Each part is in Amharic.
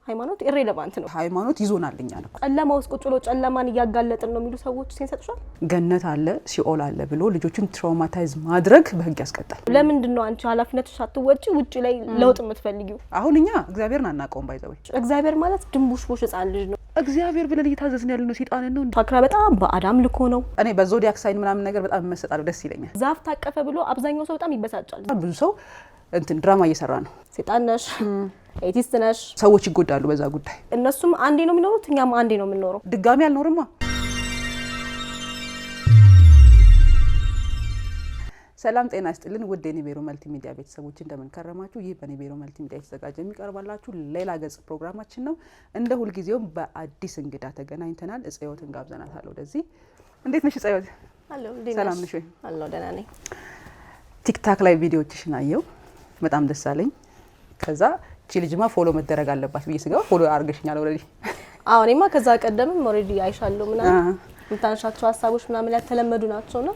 ሃይማኖት ኢሬሌቫንት ነው ሃይማኖት ይዞናልኛ ነው ጨለማ ውስጥ ቁጭ ብሎ ጨለማን ያጋለጥን ነው የሚሉ ሰዎች ሲንሰጥሻል ገነት አለ ሲኦል አለ ብሎ ልጆችን ትራውማታይዝ ማድረግ በህግ ያስቀጣል ለምንድን ነው አንቺ ኃላፊነትሽ አትወጪ ውጪ ላይ ለውጥ የምትፈልጊው አሁንኛ እግዚአብሔርን አናቀውም ባይዘው እግዚአብሔር ማለት ድምቡሽቡሽ ህፃን ልጅ ነው እግዚአብሔር ብለን እየታዘዝን ያለነው ሰይጣን ነው ታክራ በጣም በአዳም ልኮ ነው እኔ በዞዲያክ ሳይን ምናምን ነገር በጣም መሰጣለው ደስ ይለኛል ዛፍ ታቀፈ ብሎ አብዛኛው ሰው በጣም ይበሳጫል ብዙ ሰው እንትን ድራማ እየሰራ ነው ሰይጣን ነሽ ኤቲስት ነሽ ሰዎች ይጎዳሉ በዛ ጉዳይ እነሱም አንዴ ነው የሚኖሩት እኛም አንዴ ነው የምንኖረው ድጋሚ አልኖርማ ሰላም ጤና ይስጥልን ውድ የኒቤሮ መልቲሚዲያ ቤተሰቦች እንደምን ከረማችሁ ይህ በኒቤሮ መልቲሚዲያ የተዘጋጀ የሚቀርባላችሁ ሌላ ገጽ ፕሮግራማችን ነው እንደ ሁሉ ጊዜው በአዲስ እንግዳ ተገናኝተናል እጽዮትን ጋብዘናታለሁ ወደዚህ እንዴት ነሽ እጽዮት አሎ ሰላም ነሽ ወይ አሎ ደህና ነኝ ቲክታክ ላይ ቪዲዮዎችሽን አየው በጣም ደስ አለኝ ከዛ እቺ ልጅማ ፎሎ መደረግ አለባት ብዬ ስገባ ፎሎ አርገሽኛል ኦሬዲ አዎ እኔማ ከዛ ቀደምም ኦሬዲ አይሻለሁ ምናምን እንታንሻቸው ሀሳቦች ምናምን ያተለመዱ ናቸውና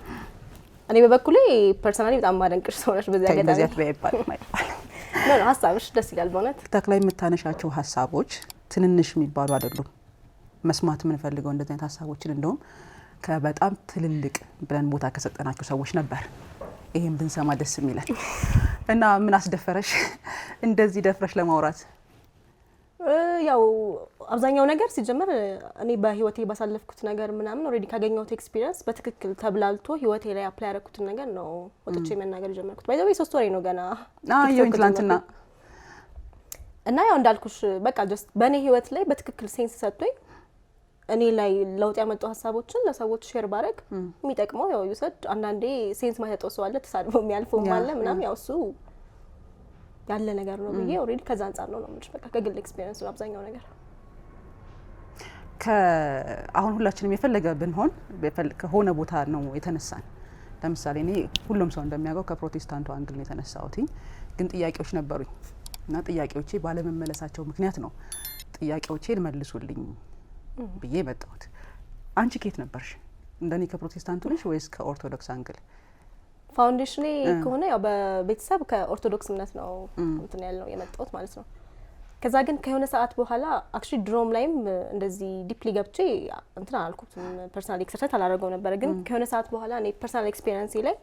እኔ በበኩሌ ፐርሰናሊ በጣም ማደንቅሽ ሰው ነሽ በዚያ ገዳ በዚያ ተበይባል ነው ሀሳብሽ ደስ ይላል በእውነት ቲክታክ ላይ የምታነሻቸው ሀሳቦች ትንንሽ የሚባሉ አይደሉም መስማት ምን ፈልገው እንደዚህ አይነት ሀሳቦችን እንደውም ከበጣም ትልልቅ ብለን ቦታ ከሰጠናቸው ሰዎች ነበር ይሄን ብንሰማ ደስ የሚላል እና ምን አስደፈረሽ እንደዚህ ደፍረሽ ለማውራት ያው አብዛኛው ነገር ሲጀመር እኔ በህይወቴ ባሳለፍኩት ነገር ምናምን ኦሬዲ ካገኘሁት ኤክስፒሪየንስ በትክክል ተብላልቶ ህይወቴ ላይ አፕላይ ያደረኩትን ነገር ነው ወጥቼ መናገር ጀመርኩት ባይዘው 3 ወሬ ነው ገና ይንትላንትና እና ያው እንዳልኩሽ በቃ ጀስት በኔ ህይወት ላይ በትክክል ሴንስ ሰጥቶኝ እኔ ላይ ለውጥ ያመጡ ሀሳቦችን ለሰዎች ሼር ባረግ የሚጠቅመው ያው ይሰድ አንዳንዴ ሴንስ ማይሰጠው ሰው አለ ተሳድቦ የሚያልፈው ማለት ምናምን ያው እሱ ያለ ነገር ነው ብዬ ኦሬዲ ከዛ አንፃር ነው ማለት በቃ ከግል ኤክስፒሪየንስ ነው አብዛኛው ነገር አሁን ሁላችንም የፈለገ ብንሆን ከሆነ ቦታ ነው የተነሳን ለምሳሌ እኔ ሁሉም ሰው እንደሚያውቀው ከፕሮቴስታንቱ አንግል ነው የተነሳሁት ግን ጥያቄዎች ነበሩኝ እና ጥያቄዎቼ ባለመመለሳቸው ምክንያት ነው ጥያቄዎቼን መልሱልኝ ብዬ መጣሁት አንቺ ከየት ነበርሽ እንደኔ ከፕሮቴስታንቱ ነሽ ወይስ ከኦርቶዶክስ አንግል ፋውንዴሽኔ ከሆነ ያው በቤተሰብ ከኦርቶዶክስ እምነት ነው እንትን ያለው የመጣሁት ማለት ነው ከዛ ግን ከሆነ ሰዓት በኋላ አክቹሊ ድሮም ላይም እንደዚህ ዲፕሊ ገብቼ እንትን አልኩት ፐርሰናል ኤክሰርሳይዝ አላደረገው ነበር ግን ከሆነ ሰዓት በኋላ እኔ ፐርሰናል ኤክስፒሪየንስ ላይ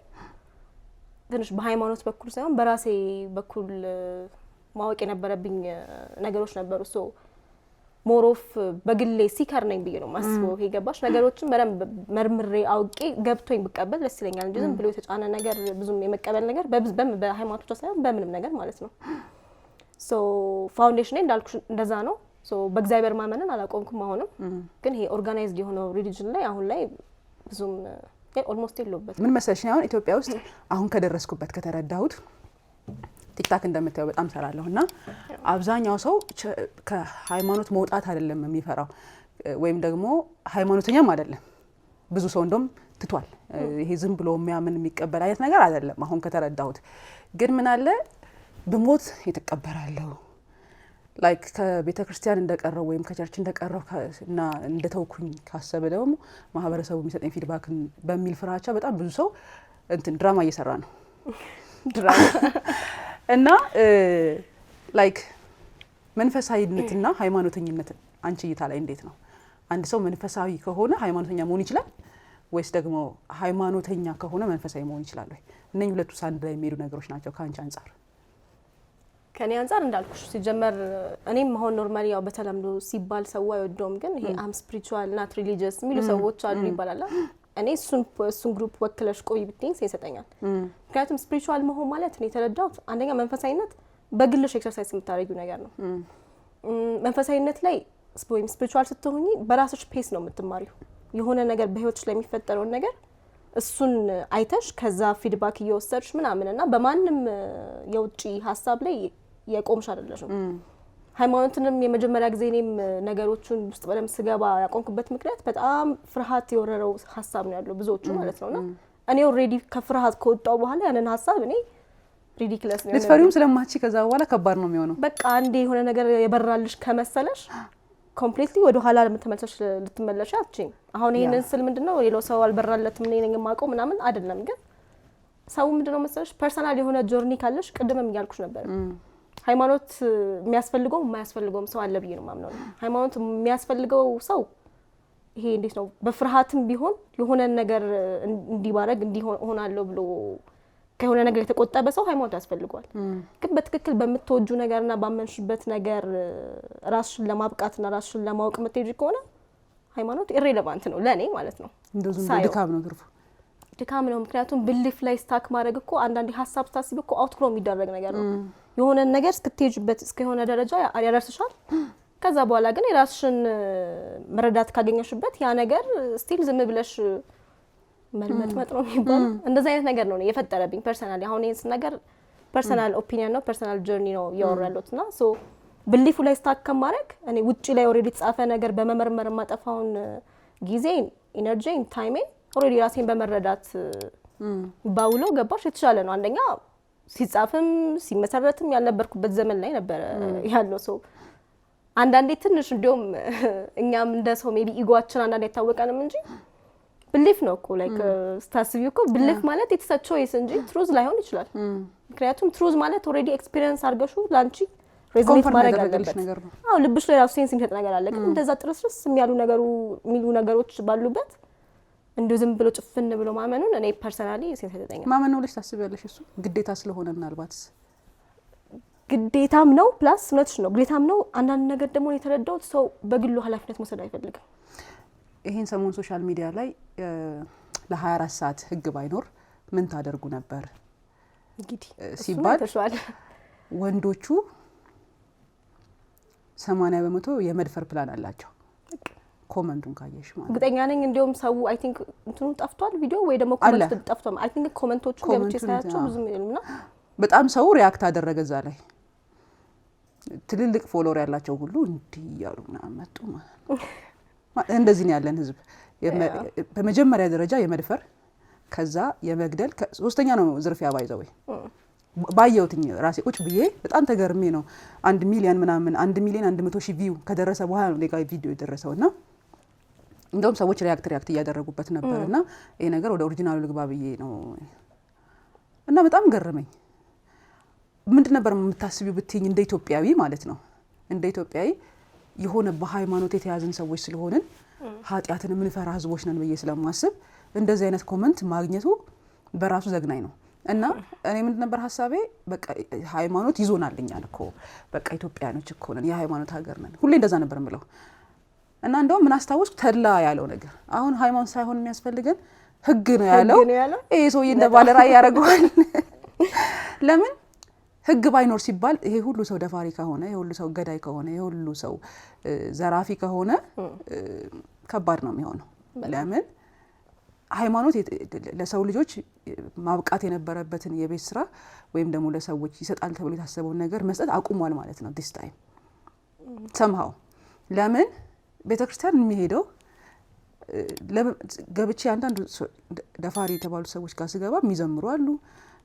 ትንሽ በሃይማኖት በኩል ሳይሆን በራሴ በኩል ማወቅ የነበረብኝ ነገሮች ነበሩ ሶ ሞሮፍ በግሌ ሲከር ነኝ ብዬ ነው ማስበው ይገባሽ ነገሮችን በደንብ መርምሬ አውቄ ገብቶኝ ብቀበል ደስ ይለኛል እንጂ ዝም ብሎ የተጫነ ነገር ብዙም የመቀበል ነገር በሃይማኖት ብቻ ሳይሆን በምንም ነገር ማለት ነው ሶ ፋውንዴሽኔ እንዳልኩሽ እንደዛ ነው ሶ በእግዚአብሔር ማመንን አላቆምኩም አሁንም ግን ይሄ ኦርጋናይዝድ የሆነው ሪሊጅን ላይ አሁን ላይ ብዙም ኦልሞስት የለውበት ምን መሰለሽ አሁን ኢትዮጵያ ውስጥ አሁን ከደረስኩበት ከተረዳሁት ቲክታክ እንደምታየው በጣም ሰራለሁና አብዛኛው ሰው ከሃይማኖት መውጣት አይደለም የሚፈራው ወይም ደግሞ ሃይማኖተኛም አይደለም ብዙ ሰው እንደም ትቷል ይሄ ዝም ብሎ የሚያምን የሚቀበል አይነት ነገር አይደለም አሁን ከተረዳሁት ግን ምን አለ በሞት የተቀበራለው ላይክ ከቤተክርስቲያን እንደቀረው ወይም ከቸርች እንደቀረው እና እንደተውኩኝ ካሰበ ደግሞ ማህበረሰቡ የሚሰጠኝ ፊድባክ በሚል ፍራቻ በጣም ብዙ ሰው እንትን ድራማ እየሰራ ነው ድራማ እና ላይክ መንፈሳዊነትና ሃይማኖተኝነት አንቺ እይታ ላይ እንዴት ነው አንድ ሰው መንፈሳዊ ከሆነ ሃይማኖተኛ መሆን ይችላል ወይስ ደግሞ ሃይማኖተኛ ከሆነ መንፈሳዊ መሆን ይችላል ወይ እነኚህ ሁለቱ ሳንድ ላይ የሚሄዱ ነገሮች ናቸው ካንቺ አንፃር ከኔ አንፃር እንዳልኩሽ ሲጀመር እኔም አሁን ኖርማሊ ያው በተለምዶ ሲባል ሰው አይወደውም ግን ይሄ አም ስፒሪቹዋል ናት ሪሊጂየስ የሚሉ ሰዎች አሉ ይባላል እኔ እሱን ግሩፕ ወክለሽ ቆይ ብትኝ ይሰጠኛል ምክንያቱም ስፒሪቹዋል መሆን ማለት እኔ ተረዳሁት አንደኛ መንፈሳዊነት በግልሽ ኤክሰርሳይዝ የምታደርጊው ነገር ነው መንፈሳዊነት ላይ ወይም ስፒሪቹዋል ስትሆኚ በራስሽ ፔስ ነው የምትማሪው የሆነ ነገር በህይወትሽ ላይ የሚፈጠረው ነገር እሱን አይተሽ ከዛ ፊድባክ እየወሰድሽ ምናምንና በማንም የውጪ ሀሳብ ላይ የቆምሽ አይደለሽም ሃይማኖትንም የመጀመሪያ ጊዜ እኔም ነገሮችን ውስጥ በደም ስገባ ያቆምኩበት ምክንያት በጣም ፍርሃት የወረረው ሀሳብ ነው ያለው ብዙዎቹ ማለት ነውና እኔ ኦሬዲ ከፍርሃት ከወጣው በኋላ ያንን ሀሳብ እኔ ሪዲክለስ ነው ለስፈሪውም ስለማቺ ከዛ በኋላ ከባድ ነው የሚሆነው በቃ አንዴ የሆነ ነገር የበራልሽ ከመሰለሽ ኮምፕሊትሊ ወደ ኋላ ለምትመለሽ ልትመለሽ አትችይም አሁን ይሄንን ስል ምንድነው ሌላው ሰው አልበራለትም እኔ ነኝ የማውቀው ምናምን አይደለም ግን ሰው ምንድነው መሰለሽ ፐርሰናል የሆነ ጆርኒ ካለሽ ቅድምም ያልኩሽ ነበር ሃይማኖት የሚያስፈልገው የማያስፈልገውም ሰው አለ ብዬ ነው ማምነው። ሃይማኖት የሚያስፈልገው ሰው ይሄ እንዴት ነው በፍርሃትም ቢሆን የሆነ ነገር እንዲባረግ እንዲሆናለው ብሎ ከሆነ ነገር የተቆጠበ ሰው ሃይማኖት ያስፈልገዋል። ግን በትክክል በምትወጁ ነገርና ባመንሽበት ነገር ራስሽን ለማብቃትና ራስሽን ለማወቅ የምትሄጂ ከሆነ ሃይማኖት ኢሬሌቫንት ነው ለኔ ማለት ነው። እንደዚህ ድካም ነው ትርፉ ድካም ነው። ምክንያቱም ብሊፍ ላይ ስታክ ማድረግ እኮ አንዳንዴ ሀሳብ ታስቢ እኮ አውትግሮ የሚደረግ ነገር ነው። የሆነ ነገር እስክትሄጂበት እስከሆነ ደረጃ ያደርስሻል። ከዛ በኋላ ግን የራስሽን መረዳት ካገኘሽበት ያ ነገር ስቲል ዝም ብለሽ መልመጥመጥ ነው የሚባለው። እንደዛ አይነት ነገር ነው የፈጠረብኝ ፐርሰናሊ። አሁን ይሄን ነገር ፐርሰናል ኦፒኒየን ነው ፐርሰናል ጆርኒ ነው ያወራለሁትና ሶ ብሊፉ ላይ ስታክ ከማድረግ እኔ ውጪ ላይ ኦሬዲ የተጻፈ ነገር በመመርመር ማጠፋውን ጊዜ ኢነርጂ ታይሜ ኦሬዲ ራሴን በመረዳት ባውለው ገባሽ የተሻለ ነው። አንደኛ ሲጻፍም ሲመሰረትም ያልነበርኩበት ዘመን ላይ ነበር ያለው ሰው አንዳንዴ ትንሽ እንደውም እኛም እንደ ሰው ሜቢ ኢጓችን አንዳንዴ አይታወቀንም እንጂ ብሊፍ ነው እኮ ላይክ ስታስቢው እኮ ብሊፍ ማለት ኢትስ አ ቾይስ እንጂ ትሩዝ ላይሆን ይችላል። ምክንያቱም ትሩዝ ማለት ኦሬዲ ኤክስፒሪየንስ አድርገሹ ላንቺ ሬዞኔት ማድረግ አለበት። አዎ ልብሽ ላይ ራሱ ሴንስ የሚሰጥ ነገር አለ። ግን እንደዛ ጥርስርስ የሚሉ ነገሮች ባሉበት እንደው ዝም ብሎ ጭፍን ብሎ ማመኑን እኔ ፐርሰናሊ ሴንስ አይሰጠኝም። ማመን ነው ብለሽ ታስቢያለሽ? እሱ ግዴታ ስለሆነ ምናልባት ግዴታም ነው ፕላስ እውነትሽ ነው ግዴታም ነው። አንዳንድ ነገር ደግሞ የተረዳሁት ሰው በግሉ ኃላፊነት መውሰድ አይፈልግም። ይሄን ሰሞን ሶሻል ሚዲያ ላይ ለ24 ሰዓት ህግ ባይኖር ምን ታደርጉ ነበር እንግዲህ ሲባል ወንዶቹ 80% የመድፈር ፕላን አላቸው። ኮመንቱን ካየሽ ማለት ግጠኛ ነኝ እንደውም ሰው አይ ቲንክ እንትኑ ጠፍቷል ቪዲዮ ወይ ደግሞ ኮመንት ጠፍቷል። አይ ቲንክ ኮመንቶቹ ገብቼ ሳያቸው ብዙ ምንና በጣም ሰው ሪአክት አደረገ እዛ ላይ ትልልቅ ፎሎወር ያላቸው ሁሉ እንዲህ ያሉ ምናምን መጡ ማለት ነው። እንደዚህ ነው ያለን ህዝብ። በመጀመሪያ ደረጃ የመድፈር ከዛ የመግደል ሶስተኛ ነው ዝርፊያ ባይዘው ባየውትኝ ራሴ ቁጭ ብዬ በጣም ተገርሜ ነው 1 ሚሊዮን ምናምን 1,100,000 ቪው ከደረሰ በኋላ ነው ለጋ ቪዲዮ የደረሰውና እንደውም ሰዎች ሪአክት እያደረጉበት ነበርና ይሄ ነገር ወደ ኦሪጂናሉ ልግባ ብዬ ነው እና በጣም ገረመኝ። ምንድን ነበር የምታስቢው ብትይኝ እንደ ኢትዮጵያዊ ማለት ነው እንደ ኢትዮጵያዊ የሆነ በሃይማኖት የተያዝን ሰዎች ስለሆንን ኃጢያትን ምንፈራ ህዝቦች ነን ብዬ ስለማስብ እንደዚህ አይነት ኮመንት ማግኘቱ በራሱ ዘግናኝ ነው። እና እኔ ምንድን ነበር ሐሳቤ በቃ ሃይማኖት ይዞናልኛል እኮ በቃ ኢትዮጵያኖች እኮ ነን የሃይማኖት ሀገር ነን ሁሌ እንደዛ ነበር የምለው። እና እንደውም ምን አስታውስኩ ተድላ ያለው ነገር አሁን ሃይማኖት ሳይሆን የሚያስፈልገን ህግ ነው ያለው። ይሄ ሰውዬ እንደ ባለ ራዕይ ያደርገዋል። ለምን ህግ ባይኖር ሲባል ይሄ ሁሉ ሰው ደፋሪ ከሆነ ይሄ ሁሉ ሰው ገዳይ ከሆነ ይሄ ሁሉ ሰው ዘራፊ ከሆነ ከባድ ነው የሚሆነው። ለምን ሃይማኖት ለሰው ልጆች ማብቃት የነበረበትን የቤት ስራ ወይም ደግሞ ለሰዎች ይሰጣል ተብሎ የታሰበውን ነገር መስጠት አቁሟል ማለት ነው this time somehow። ለምን ቤተክርስቲያን የሚሄደው ገብቼ አንዳንድ ደፋሪ የተባሉ ሰዎች ጋር ስገባ የሚዘምሩ አሉ፣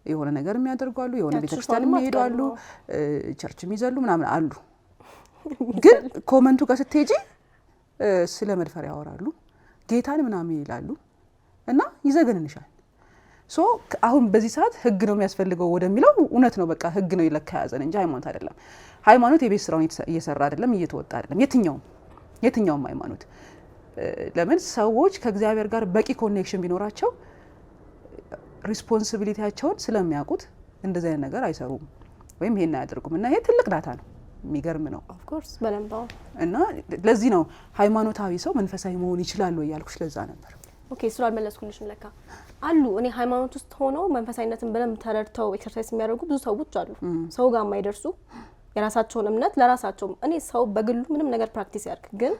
የሆነ ነገር የሚያደርጉ አሉ፣ የሆነ ቤተክርስቲያን የሚሄዱ አሉ፣ ቸርች የሚዘሉ ምናምን አሉ። ግን ኮመንቱ ጋር ስትሄጂ ስለ መድፈር ያወራሉ፣ ጌታን ምናምን ይላሉ እና ይዘገንንሻል። ሶ አሁን በዚህ ሰዓት ህግ ነው የሚያስፈልገው ወደሚለው እውነት ነው በቃ ህግ ነው ይለካ ያዘን እንጂ ሃይማኖት አይደለም። ሃይማኖት የቤት ስራውን እየሰራ አይደለም እየተወጣ አይደለም የትኛውም ሃይማኖት። ለምን ሰዎች ከእግዚአብሔር ጋር በቂ ኮኔክሽን ቢኖራቸው ሪስፖንሲቢሊቲያቸውን ስለሚያውቁት እንደዚህ አይነት ነገር አይሰሩም ወይም ይሄን አያደርጉም። እና ይሄ ትልቅ ዳታ ነው፣ የሚገርም ነው ኦፍ ኮርስ በለምባው። እና ለዚህ ነው ሃይማኖታዊ ሰው መንፈሳዊ መሆን ይችላል ወይ ያልኩሽ ለዛ ነበር። ኦኬ ስለ አልመለስኩልሽም ለካ አሉ። እኔ ሃይማኖት ውስጥ ሆነው መንፈሳዊነትን በደንብ ተረድተው ኤክሰርሳይዝ የሚያደርጉ ብዙ ሰዎች አሉ፣ ሰው ጋር የማይደርሱ የራሳቸውን እምነት ለራሳቸው። እኔ ሰው በግሉ ምንም ነገር ፕራክቲስ ያድርግ ግን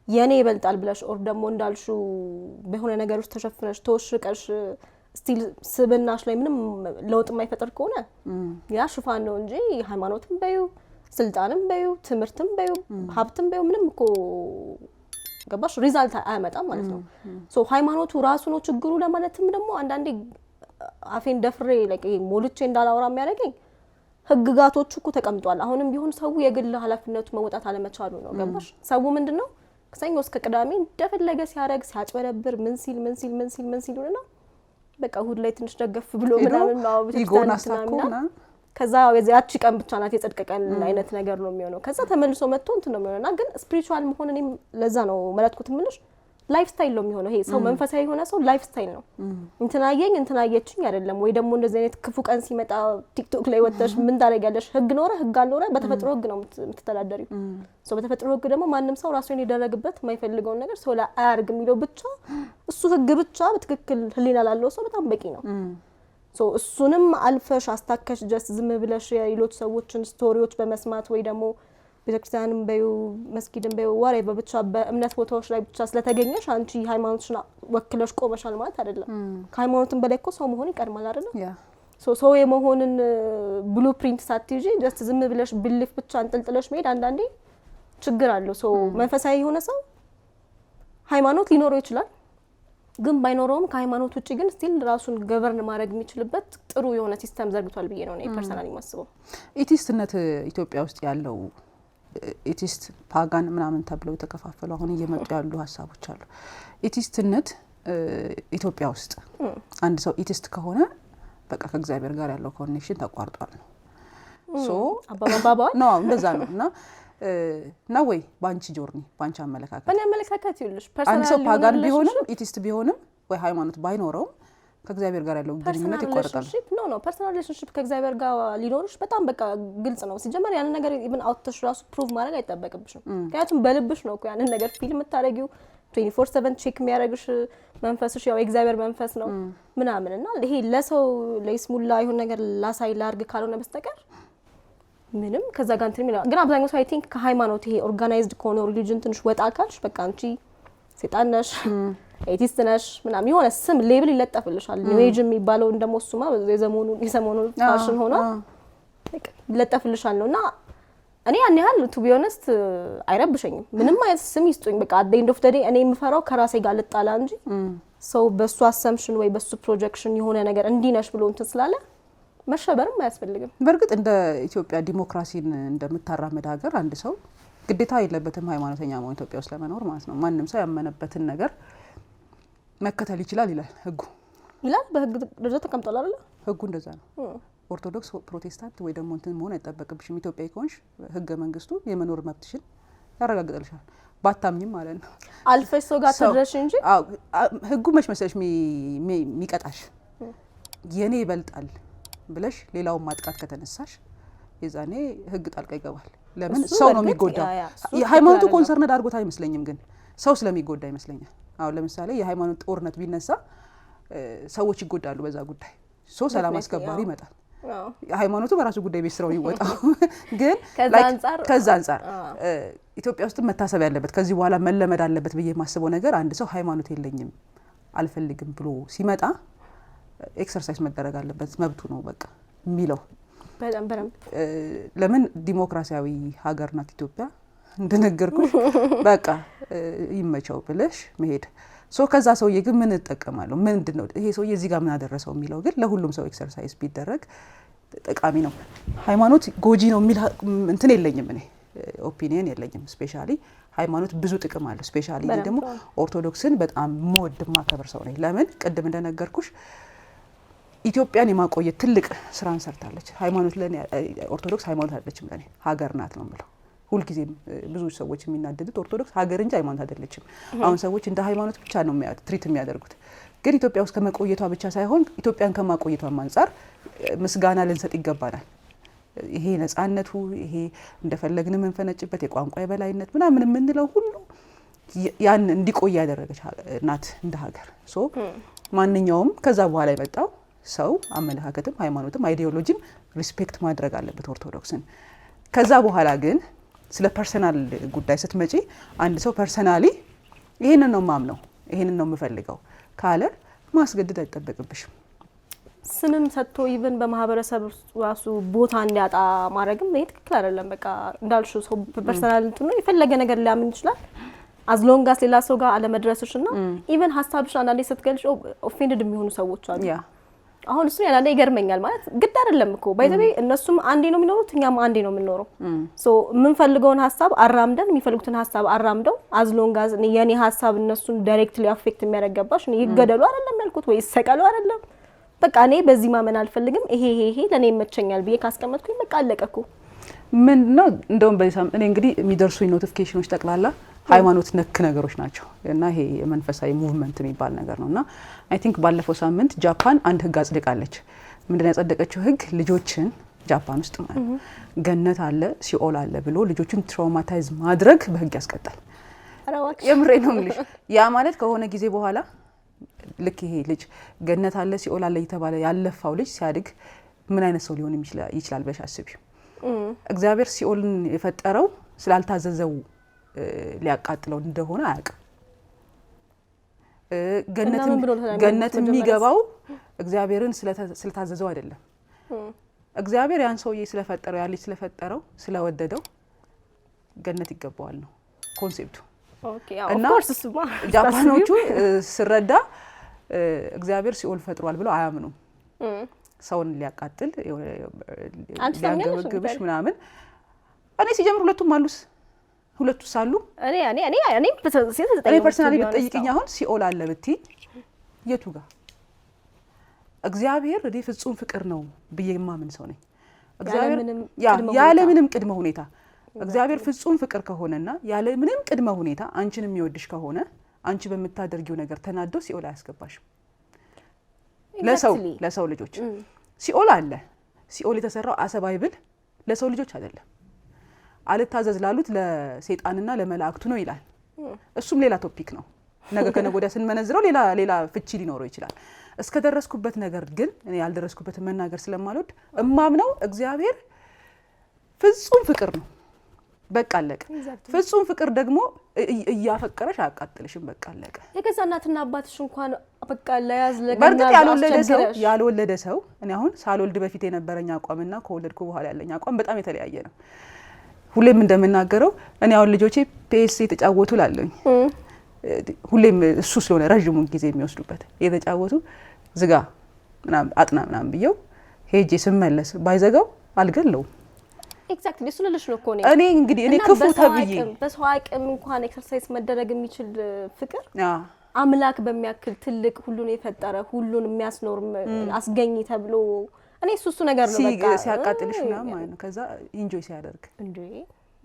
የኔ ይበልጣል ብለሽ ኦር ደግሞ እንዳልሹ በሆነ ነገር ውስጥ ተሸፍነሽ ተወሽቀሽ ስቲል ስብናሽ ላይ ምንም ለውጥ የማይፈጠር ከሆነ ያ ሽፋን ነው እንጂ ሃይማኖትም በዩ ስልጣንም በዩ ትምህርትም በዩ ሀብትም በዩ ምንም እኮ ገባሽ ሪዛልት አያመጣም ማለት ነው። ሶ ሃይማኖቱ ራሱ ነው ችግሩ ለማለትም ደግሞ አንዳንዴ አፌን ደፍሬ like ሞልቼ እንዳላወራ የሚያደርገኝ ህግጋቶቹ እኮ ተቀምጧል። አሁንም ቢሆን ሰው የግል ኃላፊነቱ መወጣት አለመቻሉ ነው። ገባሽ ሰው ምንድነው ከሰኞ እስከ ቅዳሜ እንደፈለገ ሲያረግ ሲያጭበረብር ምን ሲል ነው በቃ እሁድ ላይ ትንሽ ደገፍ ብሎ ምናምን ነው ይጎና አስተካክሎና ከዛ ያቺ ቀን ብቻ ናት የጽድቅ ቀን አይነት ነገር ነው የሚሆነው ከዛ ተመልሶ መጥቶ እንትን ነው የሚሆነውና ግን ስፒሪቹዋል መሆን እኔም ለዛ ነው መረጥኩት ምንሽ ላይፍ ስታይል ነው የሚሆነው ይሄ ሰው መንፈሳዊ ሆነ ሰው ላይፍ ስታይል ነው እንትናየኝ እንትናየችኝ አይደለም ወይ ደግሞ እንደዚህ አይነት ክፉ ቀን ሲመጣ ቲክቶክ ላይ ወጥተሽ ምን ታረጋለሽ ህግ ኖረ ህግ አልኖረ በተፈጥሮ ህግ ነው የምትተዳደሪው ሰው በተፈጥሮ ህግ ደግሞ ማንንም ሰው ራሱን ይደረግበት የማይፈልገው ነገር ሰው ላይ አያርግ የሚለው ብቻ እሱ ህግ ብቻ በትክክል ህሊና ላለው ሰው በጣም በቂ ነው ሶ እሱንም አልፈሽ አስታከሽ ጀስት ዝም ብለሽ የሌሎች ሰዎችን ስቶሪዎች በመስማት ወይ ደግሞ ቤተክርስቲያንም በዩ መስጊድም በዩ whatever ብቻ በእምነት ቦታዎች ላይ ብቻ ስለተገኘሽ አንቺ ሃይማኖትሽን ወክለሽ ቆመሻል ማለት አይደለም ከሃይማኖትም በላይ እኮ ሰው መሆን ይቀርማል አይደል ሰው የመሆንን ብሉፕሪንት ሳትይጂ ጀስት ዝም ብለሽ ቢሊፍ ብቻ አንጠልጥለሽ መሄድ አንዳንዴ ችግር አለው ሰው መንፈሳዊ የሆነ ሰው ሃይማኖት ሊኖረው ይችላል ግን ባይኖረውም ከሃይማኖት ውጪ ግን ስቲል ራሱን ገቨርን ማድረግ የሚችልበት ጥሩ የሆነ ሲስተም ዘርግቷል ብዬ ነው እኔ ፐርሰናሊ ማስበው ኢቲስትነት ኢትዮጵያ ውስጥ ያለው ኢቲስት ፓጋን ምናምን ተብለው ተከፋፈሉ አሁን እየመጡ ያሉ ሀሳቦች አሉ ኢቲስትነት ኢትዮጵያ ውስጥ አንድ ሰው ኢቲስት ከሆነ በቃ ከእግዚአብሔር ጋር ያለው ኮኔክሽን ተቋርጧል ነው ሶ አባባባ ነው እንደዛ ነውና ነው ወይ ባንቺ ጆርኒ ባንቺ አመለካከት በእኔ አመለካከት ይልሽ ፐርሰናሊ አንድ ሰው ፓጋን ቢሆንም ኢቲስት ቢሆንም ወይ ሃይማኖት ባይኖረው ከእግዚአብሔር ጋር ያለው ግንኙነት ይቆርጣል ኖ ፐርሰናል ሪሌሽንሺፕ ከእግዚአብሔር ጋር ሊኖርሽ በጣም በቃ ግልጽ ነው ሲጀመር ያን ነገር ኢቭን አውጥተሽ ራሱ ፕሩቭ ማድረግ አይጠበቅብሽም ምክንያቱም በልብሽ ነው እኮ ያን ነገር ፊልም የምታረጊው 24/7 ቼክ የሚያደርግሽ መንፈስሽ ያው የእግዚአብሔር መንፈስ ነው ምናምንና ይሄ ለሰው ለይስሙላ ይሁን ነገር ላሳይ ላርግ ካልሆነ በስተቀር ምንም ከዛ ጋር እንትን የሚለው ግን አብዛኛው ሰው አይ ቲንክ ከሃይማኖት ይሄ ኦርጋናይዝድ ከሆነ ሪሊጅን ትንሽ ወጣ ካልሽ በቃ አንቺ ሰይጣን ነሽ ኤቲስት ነሽ ምናምን የሆነ ስም ሌብል ይለጠፍልሻል ኒው ኤጅ የሚባለው እንደሞሱማ የዘመኑ ፋሽን ሆኖ በቃ ይለጠፍልሻል ነውና እኔ ያን ያህል ቱ ቢ ኦነስት አይረብሸኝም ምንም አይነት ስም ይስጡኝ በቃ አት ኤንድ ኦፍ ዘ ዴይ እኔ የምፈራው ከራሴ ጋር ልጣላ እንጂ ሰው በሱ አሰምፕሽን ወይ በሱ ፕሮጀክሽን የሆነ ነገር እንዲነሽ ብሎ እንትን ስላለ መሸበርም አያስፈልግም በርግጥ እንደ ኢትዮጵያ ዲሞክራሲን እንደምታራመድ ሀገር አንድ ሰው ግዴታ የለበትም ሃይማኖተኛ መሆን ኢትዮጵያ ውስጥ ለመኖር ማለት ነው ማንንም ሰው ያመነበትን ነገር መከተል ይችላል ይላል ህጉ ይላል በህግ ደረጃ ተቀምጧል አይደል ህጉ እንደዛ ነው ኦርቶዶክስ ፕሮቴስታንት ወይ ደግሞ እንትን መሆን አይጠበቅብሽም ኢትዮጵያዊ ከሆንሽ ህገ መንግስቱ የመኖር መብትሽን ያረጋግጥልሻል ባታምኝም ማለት ነው አልፈሽ ሰው ጋር ተድረሽ እንጂ ህጉ መች መሰለሽ የሚቀጣሽ የኔ ይበልጣል ብለሽ ሌላውን ማጥቃት ከተነሳሽ የዛኔ ህግ ጣልቃ ይገባል ለምን ሰው ነው የሚጎዳው የሃይማኖቱ ኮንሰርን አድርጎት አይመስለኝም ግን ሰው ስለሚጎዳ ይመስለኛል አሁን ለምሳሌ የሃይማኖት ጦርነት ቢነሳ ሰዎች ይጎዳሉ በዛ ጉዳይ ሰላም አስከባሪ ይመጣል ሃይማኖቱ በራሱ ጉዳይ ቤት ስራው ይወጣው ግን ከዛ አንፃር ኢትዮጵያ ውስጥ መታሰብ ያለበት ከዚህ በኋላ መለመድ አለበት ብዬ ማስበው ነገር አንድ ሰው ሃይማኖት የለኝም አልፈልግም ብሎ ሲመጣ ኤክሰርሳይዝ መደረግ አለበት መብቱ ነው በቃ የሚለው በጣም ለምን ዲሞክራሲያዊ ሀገር ናት ኢትዮጵያ እንደነገርኩሽ በቃ ይመቸው ብለሽ መሄድ ከዛ ሰውዬ ግን ምን ተጠቀማለሁ ምንድነው ይሄ ሰውዬ እዚህ ጋር ምን አደረሰው የሚለው ግን ለሁሉም ሰው ኤክሰርሳይዝ ቢደረግ ጠቃሚ ነው ሃይማኖት ጎጂ ነው የሚል እንትን የለኝም እኔ ኦፒኒየን የለኝም ስፔሻሊ ሃይማኖት ብዙ ጥቅም አለው ስፔሻሊ ደግሞ ኦርቶዶክስን በጣም ሞድማ ከበር ሰው ነኝ ለምን ቅድም እንደነገርኩሽ ኢትዮጵያን የማቆየት ትልቅ ስራን ሰርታለች ሃይማኖት ለኔ ኦርቶዶክስ ሃይማኖት አይደለችም ለኔ ሀገር ናት ነው የምለው ሁሉ ጊዜ ብዙ ሰዎች የሚናደዱት ኦርቶዶክስ ሀገር እንጂ ሃይማኖት አይደለችም አሁን ሰዎች እንደ ሃይማኖት ብቻ ነው ትሪት የሚያደርጉት ግን ኢትዮጵያ ውስጥ ከመቆየቷ ብቻ ሳይሆን ኢትዮጵያን ከማቆየቷ አንፃር ምስጋና ልንሰጥ ይገባናል ይሄ ነፃነቱ ይሄ እንደፈለግን መንፈነጭበት የቋንቋ የበላይነት ምናምን የምንለው ሁሉ ያን እንዲቆይ ያደረገች ናት እንደ ሀገር ማንኛውም ከዛ በኋላ የመጣው ሰው አመለካከትም ሃይማኖትም አይዲዮሎጂም ሪስፔክት ማድረግ አለበት ኦርቶዶክስን ከዛ በኋላ ግን ስለ ፐርሰናል ጉዳይ ስትመጪ አንድ ሰው ፐርሰናሊ ይሄንን ነው ማምነው ይሄንን ነው የምፈልገው ካለ ማስገደድ አይጠበቅብሽም ስምም ሰጥቶ ኢቭን በማህበረሰብ ራሱ ቦታ እንዲያጣ ማድረግም ይሄ ትክክል አይደለም በቃ እንዳልሽው ሰው ፐርሰናል እንትን ነው የፈለገ ነገር ሊያምን ይችላል as long as ሌላ ሰው ጋር አለመድረስሽና ኢቭን ሀሳብሽ አንዳንዴ ስትገልጪ ኦፌንድድ የሚሆኑ ሰዎች አሉ አሁን እሱ ያላንዴ ይገርመኛል ማለት ግድ አይደለም እኮ ባይዘቤ እነሱም አንዴ ነው የሚኖሩት እኛም አንዴ ነው የምንኖረው ምን ፈልገውን ሐሳብ አራምደን የሚፈልጉትን ሐሳብ አራምደው as long as የኔ ሐሳብ እነሱን ዳይሬክትሊ አፌክት የሚያደርጋባሽ ይገደሉ አይደለም ያልኩት ወይ ይሰቀሉ አይደለም በቃ እኔ በዚህ ማመን አልፈልግም ይሄ ለኔ ይመቸኛል ብዬ ካስቀመጥኩኝ በቃ አለቀኩ። ምንድነው እንደውም በዚህ ሳምንት እኔ እንግዲህ የሚደርሱኝ ኖቲፊኬሽኖች ጠቅላላ ሃይማኖት ነክ ነገሮች ናቸው እና ይሄ የመንፈሳዊ ሙቭመንት የሚባል ነገር ነውና አይ ቲንክ ባለፈው ሳምንት ጃፓን አንድ ህግ አጽድቃለች። ምንድነው ያጸደቀችው ህግ? ልጆችን ጃፓን ውስጥ ማለት ገነት አለ ሲኦል አለ ብሎ ልጆችን ትራውማታይዝ ማድረግ በህግ ያስቀጣል። የምሬ ነው የምልሽ። ያ ማለት ከሆነ ጊዜ በኋላ ልክ ይሄ ልጅ ገነት አለ ሲኦል አለ እየተባለ ያለፋው ልጅ ሲያድግ ምን አይነት ሰው ሊሆን ይችላል ብለሽ አስቢው። እግዚአብሔር ሲኦልን የፈጠረው ስላልታዘዘው ሊያቃጥለው እንደሆነ አያውቅም። ገነት የሚገባው እግዚአብሔርን ስለታዘዘው አይደለም። እግዚአብሔር ያን ሰውዬ ስለፈጠረው ያ ልጅ ስለፈጠረው ስለወደደው ገነት ይገባዋል ነው ኮንሴፕቱ። እና ጃፓኖቹ ስረዳ እግዚአብሔር ሲኦል ፈጥሯል ብለው አያምኑም። ሰውን ሊያቃጥል ሊያንገበግብሽ ምናምን። እኔ ሲጀምር ሁለቱ ሳሉ እኔ ፐርሰናሊ ብትጠይቅኝ አሁን ሲኦል አለ ብትይ የቱ ጋር? እግዚአብሔር እኔ ፍጹም ፍቅር ነው ብዬ የማምን ሰው ነኝ። እግዚአብሔር ያለ ምንም ቅድመ ሁኔታ እግዚአብሔር ፍጹም ፍቅር ከሆነና ያለ ምንም ቅድመ ሁኔታ አንቺን የሚወድሽ ከሆነ አንቺ በምታደርጊው ነገር ተናዶ ሲኦል አያስገባሽም። ለሰው ልጆች ሲኦል አለ። ሲኦል የተሰራው አሰባይብል ለሰው ልጆች አይደለም። አልታዘዝ ላሉት ለሰይጣንና ለመላእክቱ ነው ይላል። እሱም ሌላ ቶፒክ ነው። ነገ ከነገ ወዲያ ስንመነዝረው ሌላ ፍቺ ሊኖረው ይችላል። እስከ ደረስኩበት ነገር ግን እኔ ያልደረስኩበትን መናገር ስለማልወድ እማምነው እግዚአብሔር ፍጹም ፍቅር ነው። በቃ አለቀ። ፍጹም ፍቅር ደግሞ እያፈቀረሽ አያቃጥልሽም። በቃ አለቀ። የገዛ እናትና አባትሽ እንኳን በቃ ለያዝ ለገና በርግጥ ያልወለደ ሰው እኔ አሁን ሳልወልድ በፊት የነበረኝ አቋምና ከወለድኩ በኋላ ያለኝ አቋም በጣም የተለያየ ነው። ሁሌም እንደምናገረው እኔ አሁን ልጆቼ ፒኤስ የተጫወቱ ላለኝ ሁሌም እሱ ስለሆነ ረጅሙን ጊዜ የሚወስዱበት የተጫወቱ ዝጋ ምናምን አጥና ምናምን ብየው ሄጄ ስመለስ ባይዘጋው አልገለውም። ኤግዛክትሊ እሱ ልልሽ ነው እኮ እኔ እንግዲህ እኔ ክፉ ተብዬ በሰው አቅም እንኳን ኤክሰርሳይዝ መደረግ የሚችል ፍቅር አምላክ በሚያክል ትልቅ ሁሉን የፈጠረ ሁሉን የሚያስኖር አስገኝ ተብሎ እኔ እሱ ነገር ነው በቃ ሲያቃጥልሽ ምናምን ማለት ነው። ከዛ ኢንጆይ ሲያደርግ እንዴ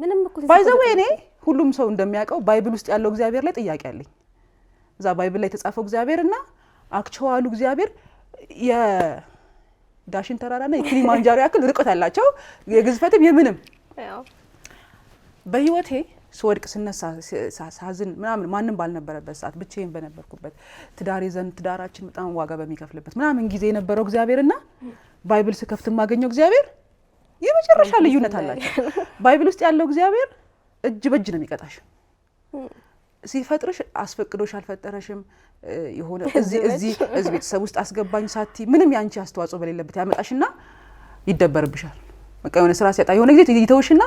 ምንም እኮ ባይዘው እኔ ሁሉም ሰው እንደሚያውቀው ባይብል ውስጥ ያለው እግዚአብሔር ላይ ጥያቄ አለኝ። እዛ ባይብል ላይ የተጻፈው እግዚአብሔርና አክቹዋሉ እግዚአብሔር የዳሽን ተራራና የኪሊማንጃሮ ያክል ርቀት አላቸው። የግዝፈትም የምንም በህይወቴ ስወድቅ ስነሳ ሳዝን ምናምን ማንም ባልነበረበት ሰዓት ብቻዬን በነበርኩበት ትዳራችን በጣም ዋጋ በሚከፍልበት ምናምን ጊዜ የነበረው እግዚአብሔርና ባይብል ስከፍት የማገኘው እግዚአብሔር የመጨረሻ ልዩነት አላቸው። ባይብል ውስጥ ያለው እግዚአብሔር እጅ በእጅ ነው የሚቀጣሽ። ሲፈጥርሽ አስፈቅዶሽ አልፈጠረሽም። የሆነ እዚህ ቤተሰብ ውስጥ አስገባኝ ሳቲ ምንም ያንቺ አስተዋጽኦ በሌለበት ያመጣሽና ይደበርብሻል። በቃ የሆነ ስራ ሲያጣ የሆነ ጊዜ ይተውሽና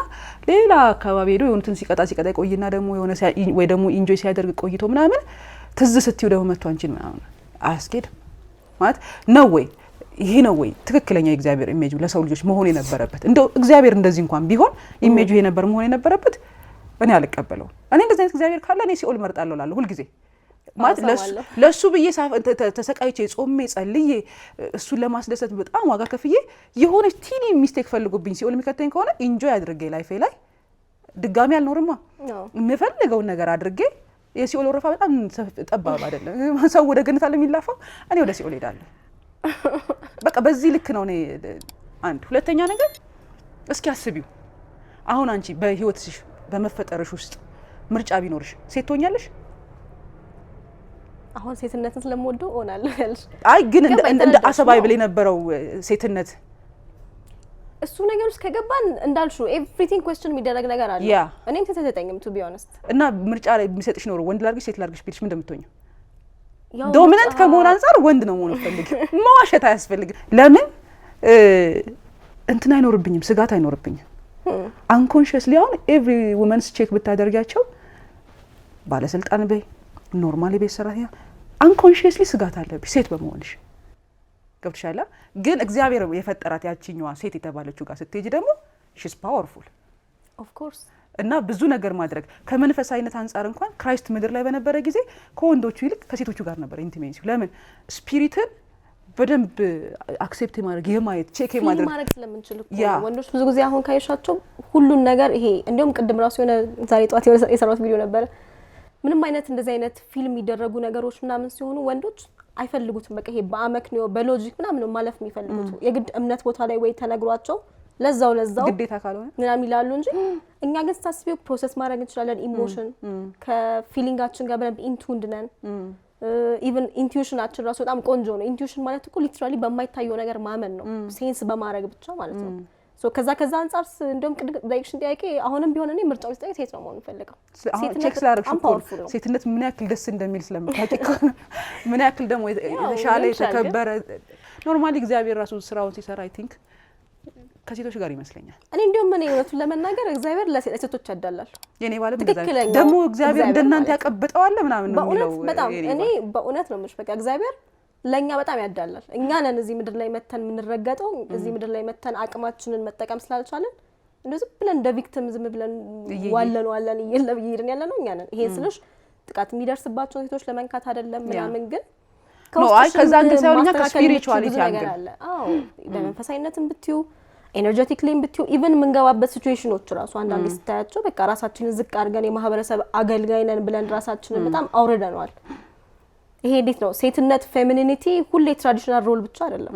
ሌላ አካባቢ ሄዶ የሆነትን ሲቀጣ ይቆይና ደግሞ የሆነ ወይ ደግሞ ኢንጆይ ሲያደርግ ቆይቶ ምናምን ትዝ ስትዩ ደግሞ መጥቶ አንቺን ምናምን አያስኬድም ማለት ነው ወይ? ይሄ ነው ወይ ትክክለኛ የእግዚአብሔር ኢሜጅ ለሰው ልጆች መሆን የነበረበት? እንደው እግዚአብሔር እንደዚህ እንኳን ቢሆን ኢሜጁ ይሄ ነበር መሆን የነበረበት። እኔ አልቀበለው። እኔ እንደዚህ አይነት እግዚአብሔር ካለ እኔ ሲኦል መርጣለሁ እላለሁ ሁሉ ጊዜ ማለት ለሱ ብዬ ተሰቃይቼ ጾሜ ጸልዬ እሱን ለማስደሰት በጣም ዋጋ ከፍዬ የሆነች ቲኒ ሚስቴክ ፈልጎብኝ ሲኦል የሚከተኝ ከሆነ ኢንጆይ አድርጌ ላይፌ ላይ ድጋሚ አልኖርማ። የምፈልገውን ነገር አድርጌ የሲኦል ወረፋ በጣም ጠባብ አይደለም። ሰው ወደ ገነት አለ የሚላፋው፣ እኔ ወደ ሲኦል ሄዳለሁ። በቃ በዚህ ልክ ነው። እኔ አንድ ሁለተኛ ነገር እስኪ አስቢው። አሁን አንቺ በህይወትሽ በመፈጠርሽ ውስጥ ምርጫ ቢኖርሽ ሴት ትሆኛለሽ? አሁን ሴትነትን ስለምወደው ሆናለሁ ያልሽ? አይ ግን እንደ አሰባይብል የነበረው ሴትነት እሱ ነገር ውስጥ ከገባን እንዳልሽው ኤቭሪቲንግ ኩዌስችን የሚደረግ ነገር አለ። እኔም ተሰጠኝም ቱ ቢ ኦነስት። እና ምርጫ ላይ የሚሰጥሽ ኖሮ ወንድ ላርግሽ ሴት ላርግሽ ቢልሽ ምን እንደምትሆኚው? ዶሚናንት ከመሆን አንፃር ወንድ ነው መሆን ፈልግ። መዋሸት አያስፈልግም። ለምን እንትን አይኖርብኝም፣ ስጋት አይኖርብኝም። አንኮንሺየስሊ አሁን ኤቭሪ ውመንስ ቼክ ብታደርጊያቸው ባለስልጣን በይ ኖርማል ቤት ሰራተኛ አንኮንሺየስሊ ስጋት አለብሽ ሴት በመሆንሽ። ገብቶሻል? ግን እግዚአብሔር የፈጠራት ያቺኛዋ ሴት የተባለችው ጋር ስትሄጂ ደግሞ ሺስ ፓወርፉል ኦፍ ኮርስ እና ብዙ ነገር ማድረግ ከመንፈሳዊነት አንፃር እንኳን ክራይስት ምድር ላይ በነበረ ጊዜ ከወንዶቹ ይልቅ ከሴቶቹ ጋር ነበር ኢንቲሜሲ። ለምን ስፒሪትን በደንብ አክሴፕት ማድረግ የማየት ቼክ ማድረግ ስለምንችል እኮ ወንዶች ብዙ ጊዜ አሁን ካይሻቸው ሁሉን ነገር ይሄ እንደውም ቅድም ራሱ የሆነ ዛሬ ጧት የሰራሁት ቪዲዮ ነበር ምንም አይነት እንደዚህ አይነት ፊልም የሚደረጉ ነገሮች ምናምን ሲሆኑ ወንዶች አይፈልጉትም በቃ ይሄ በአመክንዮ በሎጂክ ምናምን ማለፍ የሚፈልጉት የግድ እምነት ቦታ ላይ ወይ ተነግሯቸው ለዛው ግዴታ ካልሆነ ምናምን ይላሉ እንጂ እኛ ግን ስታስቢው ፕሮሰስ ማድረግ እንችላለን ኢሞሽን ከፊሊንጋችን ጋር በደንብ ኢንቱንድ ነን ኢቭን ኢንቱዊሽናችን ራሱ በጣም ቆንጆ ነው ኢንቱዊሽን ማለት እኮ ሊትራሊ በማይታየው ነገር ማመን ነው ሴንስ በማድረግ ብቻ ማለት ነው ሶ ከዛ አንፃር እንደውም ዳይሬክሽን ጥያቄ አሁንም ቢሆን እኔ ምርጫው ውስጥ ሴት ነው መሆን ፈልገው ሴትነት ምን ያክል ደስ እንደሚል ስለምታውቂ ምን ያክል ደግሞ የተሻለ የተከበረ ኖርማሊ እግዚአብሔር ራሱ ስራውን ሲሰራ አይ ቲንክ ከሴቶች ጋር ይመስለኛል እኔ እንደውም እኔ እውነቱን ለመናገር እግዚአብሔር ለሴቶች ያዳላል የኔ ባለም ደግሞ እግዚአብሔር እንደናንተ ያቀበጠው አለ ምናምን ነው የሚለው በጣም እኔ በእውነት ነው የምልሽ በቃ እግዚአብሔር ለኛ በጣም ያዳላል እኛ ነን እዚህ ምድር ላይ መተን የምንረገጠው እዚህ ምድር ላይ መተን አቅማችንን መጠቀም ስላልቻለን እንደዚህ ብለን እንደ ቪክቲም ዝም ብለን ዋለን ይሄን ያለ ነው እኛ ነን ይሄን ስልሽ ጥቃት የሚደርስባቸው ሴቶች ለመንካት አይደለም ምናምን ግን ከዛ አንግል ሳይሆን እኛ ከስፒሪቹዋሊቲ አንግል አዎ በመንፈሳዊነትም ብትዩ ኤነርጂቲክሊም ብትዩ ኢቭን ምንገባበት ሲቹዌሽኖች ራሱ አንዳንዴ ስታያቸው በቃ ራሳችንን ዝቅ አድርገን የማህበረሰብ አገልጋይ ነን ብለን ራሳችንን በጣም አውርደናል ይሄ እንዴት ነው ሴትነት ፌሚኒኒቲ ሁሌ ትራዲሽናል ሮል ብቻ አይደለም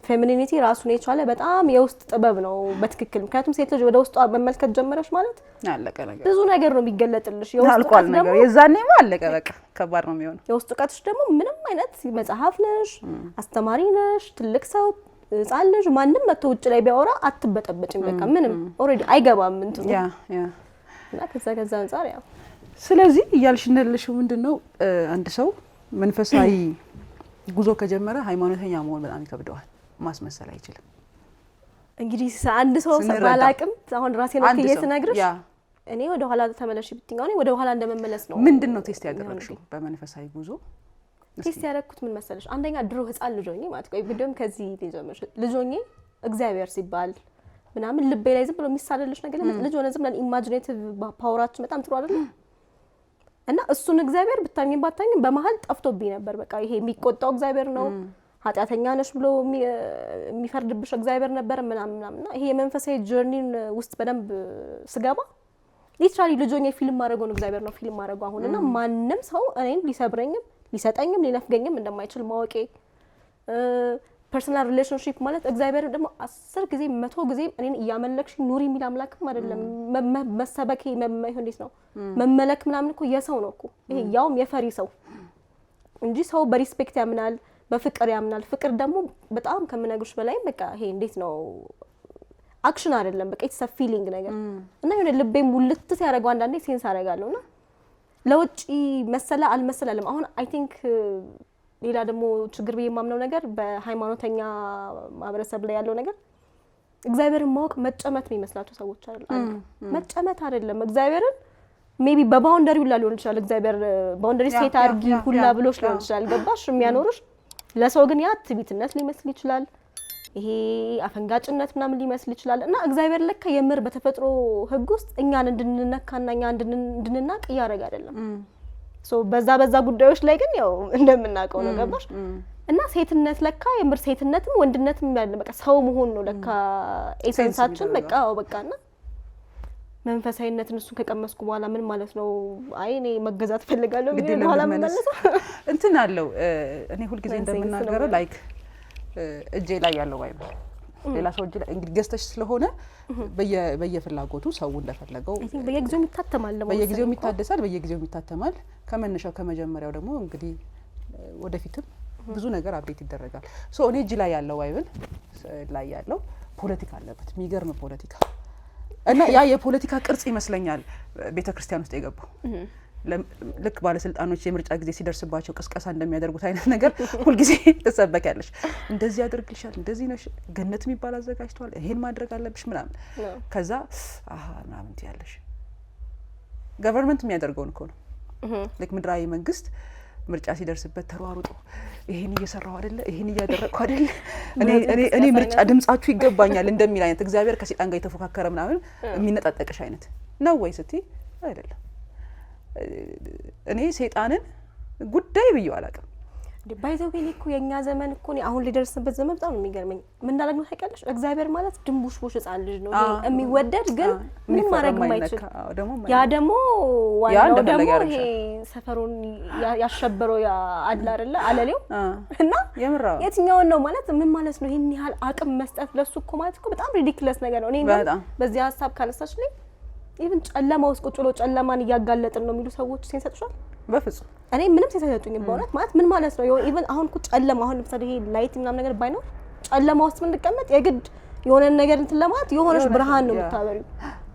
ፌሚኒኒቲ ራሱን የቻለ በጣም የውስጥ ጥበብ ነው በትክክል ምክንያቱም ሴት ልጅ ወደ ውስጧ መመልከት ጀመረሽ ማለት አለቀ ነገር ብዙ ነገር ነው የሚገለጥልሽ የውስጥ ነገር የዛኔማ አለቀ በቃ ከባድ ነው የሚሆነው የውስጥ ቃትሽ ደግሞ ምንም አይነት መጽሐፍ ነሽ አስተማሪ ነሽ ትልቅ ሰው ህፃን ልጅ ማንም መጥቶ ውጭ ላይ ቢያወራ አትበጠበጭም በቃ ምንም ኦሬዲ አይገባም እንትን እና ከዛ አንፃር ያው ስለዚህ እያልሽነልሽው ምንድነው አንድ ሰው መንፈሳዊ ጉዞ ከጀመረ ሃይማኖተኛ መሆን በጣም ይከብደዋል ማስመሰል አይችልም እንግዲህ አንድ ሰው ባላቅም አሁን ራሴን ወክዬ ስነግርሽ እኔ ወደ ኋላ ተመለሽ ብትኛው እኔ ወደ ኋላ እንደመመለስ ነው ምንድነው ቴስት ያደረግሽው በመንፈሳዊ ጉዞ ቴስት ያደረኩት ምን መሰለሽ አንደኛ ድሮ ህፃን ልጅ ሆኜ ማለት ነው ቪዲዮም ከዚህ ተጀመረ ልጅ ሆኜ እግዚአብሔር ሲባል ምናምን ልቤ ላይ ዝም ብሎ የሚሳለልሽ ነገር ልጅ ሆነ ዝም ብለን ኢማጂኔቲቭ ፓወራችን በጣም ጥሩ አይደል እና እሱን እግዚአብሔር ብታኝም ባታኝም በመሃል ጠፍቶብኝ ነበር በቃ ይሄ የሚቆጣው እግዚአብሔር ነው ኃጢያተኛ ነሽ ብሎ የሚፈርድብሽ እግዚአብሔር ነበር ምናምንና ይሄ የመንፈሳዊ ጆርኒን ውስጥ በደንብ ስገባ ሊትራሊ ልጅ ሆኜ ፊልም ማድረገው ነው እግዚአብሔር ነው ፊልም ማድረገው አሁንና ማንንም ሰው እኔን ሊሰብረኝም ሊሰጠኝም ሊነፍገኝም እንደማይችል ማወቄ ፐርሰናል ሪሌሽንሺፕ ማለት እግዚአብሔር ደግሞ 10 ጊዜ 100 ጊዜ እኔን ያመለክሽ ኑሪ የሚል አምላክም አይደለም መሰበክ እንዴት ነው መመለክ ምናምን እኮ የሰው ነው እኮ ይሄ ያውም የፈሪ ሰው እንጂ ሰው በሪስፔክት ያምናል በፍቅር ያምናል ፍቅር ደግሞ በጣም ከመነግርሽ በላይ በቃ ይሄ እንዴት ነው አክሽን አይደለም በቃ ኢትስ አ ፊሊንግ ነገር እና የሆነ ልቤ ሙልት ሲያደርገው አንዳንዴ ሴንስ አደርጋለሁና ለውጪ መሰለ አልመሰለም አሁን አይ ቲንክ ሌላ ደግሞ ችግር ብዬ የማምነው ነገር በሃይማኖተኛ ማህበረሰብ ላይ ያለው ነገር እግዚአብሔርን ማወቅ መጨመት ነው ይመስላችሁ ሰዎች አይደል መጨመት አይደለም እግዚአብሔርን ሜቢ በባውንደሪው ላይ ሊሆን ይችላል እግዚአብሔር ባውንደሪ ሴት አድርጊ ሁላ ብሎሽ ሊሆን ይችላል ገባሽ የሚያኖርሽ ለሰው ግን ያ ትዕቢትነት ሊመስል ይችላል ይሄ አፈንጋጭነት ምናምን ሊመስል ይችላል እና እግዚአብሔር ለካ የምር በተፈጥሮ ህግ ውስጥ እኛን እንድንነካና እኛ እንድንናቅ ያረጋ አይደለም ሶ በዛ ጉዳዮች ላይ ግን ያው እንደምናቀው ነው ገባሽ እና ሴትነት ለካ የምር ሴትነትም ወንድነትም ያለ በቃ ሰው መሆን ነው ለካ ኤሰንሳችን በቃና መንፈሳዊነትን እሱ ከቀመስኩ በኋላ ምን ማለት ነው አይ እኔ መገዛት ፈልጋለሁ ቢል በኋላ መመለስ እንትን አለው እኔ ሁሉ ጊዜ እንደምናገረው ላይክ እጄ ላይ ያለው ባይብል ሌላ ሰው እጄ ላይ እንግዲህ ገዝተሽ ስለሆነ በየፍላጎቱ ሰው እንደፈለገው በየጊዜው ይታተማል በየጊዜው ይታደሳል በየጊዜው ይታተማል ከመነሻው ከመጀመሪያው ደግሞ እንግዲህ ወደፊትም ብዙ ነገር አፕዴት ይደረጋል ሶ እኔ እጄ ላይ ያለው ባይብል ላይ ያለው ፖለቲካ አለበት የሚገርም ፖለቲካ እና ያ የፖለቲካ ቅርጽ ይመስለኛል ቤተክርስቲያን ውስጥ የገባው ልክ ባለስልጣኖች የምርጫ ጊዜ ሲደርስባቸው ቅስቀሳ እንደሚያደርጉት አይነት ነገር ሁሉ ጊዜ ተሰበከያለሽ እንደዚህ ያደርግልሻል እንደዚህ ነው ገነት የሚባል አዘጋጅቷል ይሄን ማድረግ አለብሽ ምናምን ከዛ ምናምን ትያለሽ ገቨርንመንት የሚያደርገው ነው ልክ ምድራዊ መንግስት ምርጫ ሲደርስበት ተሯሩጦ ይሄን እየሰራው አይደለ ይሄን እያደረኩ አይደለ እኔ ምርጫ ድምጻችሁ ይገባኛል እንደሚል አይነት እግዚአብሔር ከሰይጣን ጋር የተፎካከረ ምናምን የሚነጣጠቅሽ አይነት ነው ወይ ስትይ አይደለም እኔ ሰይጣንን ጉዳይ ብዬው አላውቅም ባይዘው ግን እኮ የኛ ዘመን እኮ ነው አሁን ሊደርስበት ዘመን በጣም የሚገርመኝ ምን እንዳደረግ ነው ታውቂያለሽ? እግዚአብሔር ማለት ድንቡሽቡሽ ሕፃን ልጅ ነው የሚወደድ ግን ምን ማድረግ የማይችል ያ ደግሞ ዋናው ደግሞ ይሄ ሰፈሩን ያሸበረው ያ አለ አይደለ አለሌው እና የትኛው ነው ማለት ምን ማለት ነው? ይሄን ያህል አቅም መስጠት ለሱ እኮ ማለት እኮ በጣም ሪዲኩለስ ነገር ነው። እኔ በዚህ ሐሳብ ካነሳችልኝ ኢቭን ጨለማ ውስጥ ቁጭ ብሎ ጨለማን እያጋለጥን ነው የሚሉ ሰዎች ሲንሰጥሻል በፍጹም እኔ ምንም ሲሰጡኝ በእውነት ማለት ምን ማለት ነው? ኢቭን አሁን እኮ ጨለማ አሁን ለምሳሌ ይሄ ላይት ምናምን ነገር ባይኖር ጨለማ ውስጥ ምንቀመጥ የግድ የሆነ ነገር እንትን ለማለት የሆነሽ ብርሃን ነው የምታበሪው።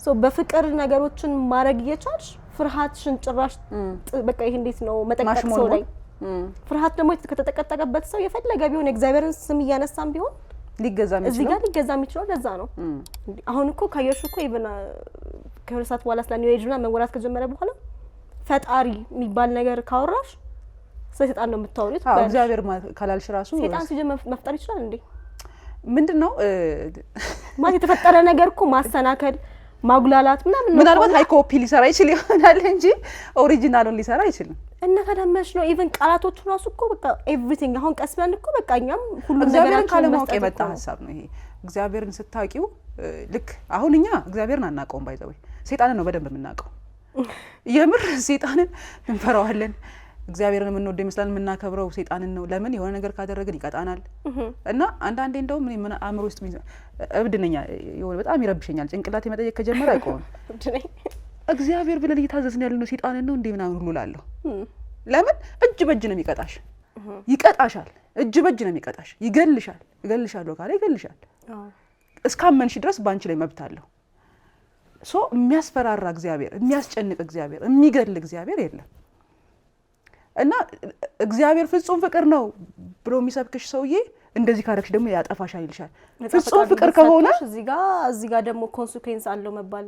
ሶ በፍቅር ነገሮችን ማድረግ እየቻልሽ ፍርሃትሽን ጭራሽ በቃ ይሄ እንዴት ነው መጠቀቅ ሰው ላይ ፍርሃት ደግሞ ከተጠቀጠቀበት ሰው የፈለገ ቢሆን እግዚአብሔርን ስም እያነሳም ቢሆን ሊገዛም ይችላል። እዚህ ጋር ሊገዛም ይችላል። ለዛ ነው አሁን እኮ ካየሽ እኮ ኢቭን ከሁለት በኋላ ስለ ኒው ኤጅ እና መወራት ከጀመረ በኋላ ፈጣሪ የሚባል ነገር ካወራሽ ሰይጣን ነው የምታወሪው። እግዚአብሔር ካላልሽ ራሱ ሰይጣን ሲጀምር መፍጠር ይችላል እንዴ? ምንድነው ማለት የተፈጠረ ነገር እኮ ማሰናከል ማጉላላት ምናልባት ሃይ ኮፒ ሊሰራ ይችል ይሆናል እንጂ ኦሪጂናሉን ሊሰራ አይችልም። እና ተደመሽ ነው ኢቭን ቃላቶቹ ራሱ እኮ በቃ ኤቭሪቲንግ አሁን ቀስበን እኮ በቃኛም ሁሉ ነገር ካለማወቅ የመጣ ሐሳብ ነው ይሄ። እግዚአብሔርን ስታውቂው ልክ አሁን እኛ እግዚአብሔርን አናውቀውም ባይዘው ሰይጣንን ነው በደንብ የምናውቀው። የምር ሰይጣንን እንፈራዋለን። እግዚአብሔርን የምንወደው ይመስላል የምናከብረው ሰይጣንን ነው። ለምን የሆነ ነገር ካደረግን ይቀጣናል። እና አንዳንዴ እንደውም ምን አእምሮ ውስጥ እብድ ነኝ የሆነ በጣም ይረብሸኛል። ጭንቅላቴ መጠየቅ ከጀመረ አይቆም። እግዚአብሔር ብለን እየታዘዝን ያለነው ሰይጣንን ነው እንዴ ምናምን ሁሉ እላለሁ። ለምን እጅ በእጅ ነው የሚቀጣሽ፣ ይቀጣሻል። እጅ በእጅ ነው የሚቀጣሽ፣ ይገልሻል። ይገልሻለሁ ካለ ይገልሻል። እስካመንሽ ድረስ ባንቺ ላይ መብት አለው። ሶ የሚያስፈራራ እግዚአብሔር፣ የሚያስጨንቅ እግዚአብሔር፣ የሚገል እግዚአብሔር የለም። እና እግዚአብሔር ፍጹም ፍቅር ነው ብሎ የሚሰብክሽ ሰውዬ እንደዚህ ካረክሽ ደግሞ ያጠፋሻል ይልሻል። ፍጹም ፍቅር ከሆነ እዚህ ጋር ደግሞ ኮንሲኩዌንስ አለው መባል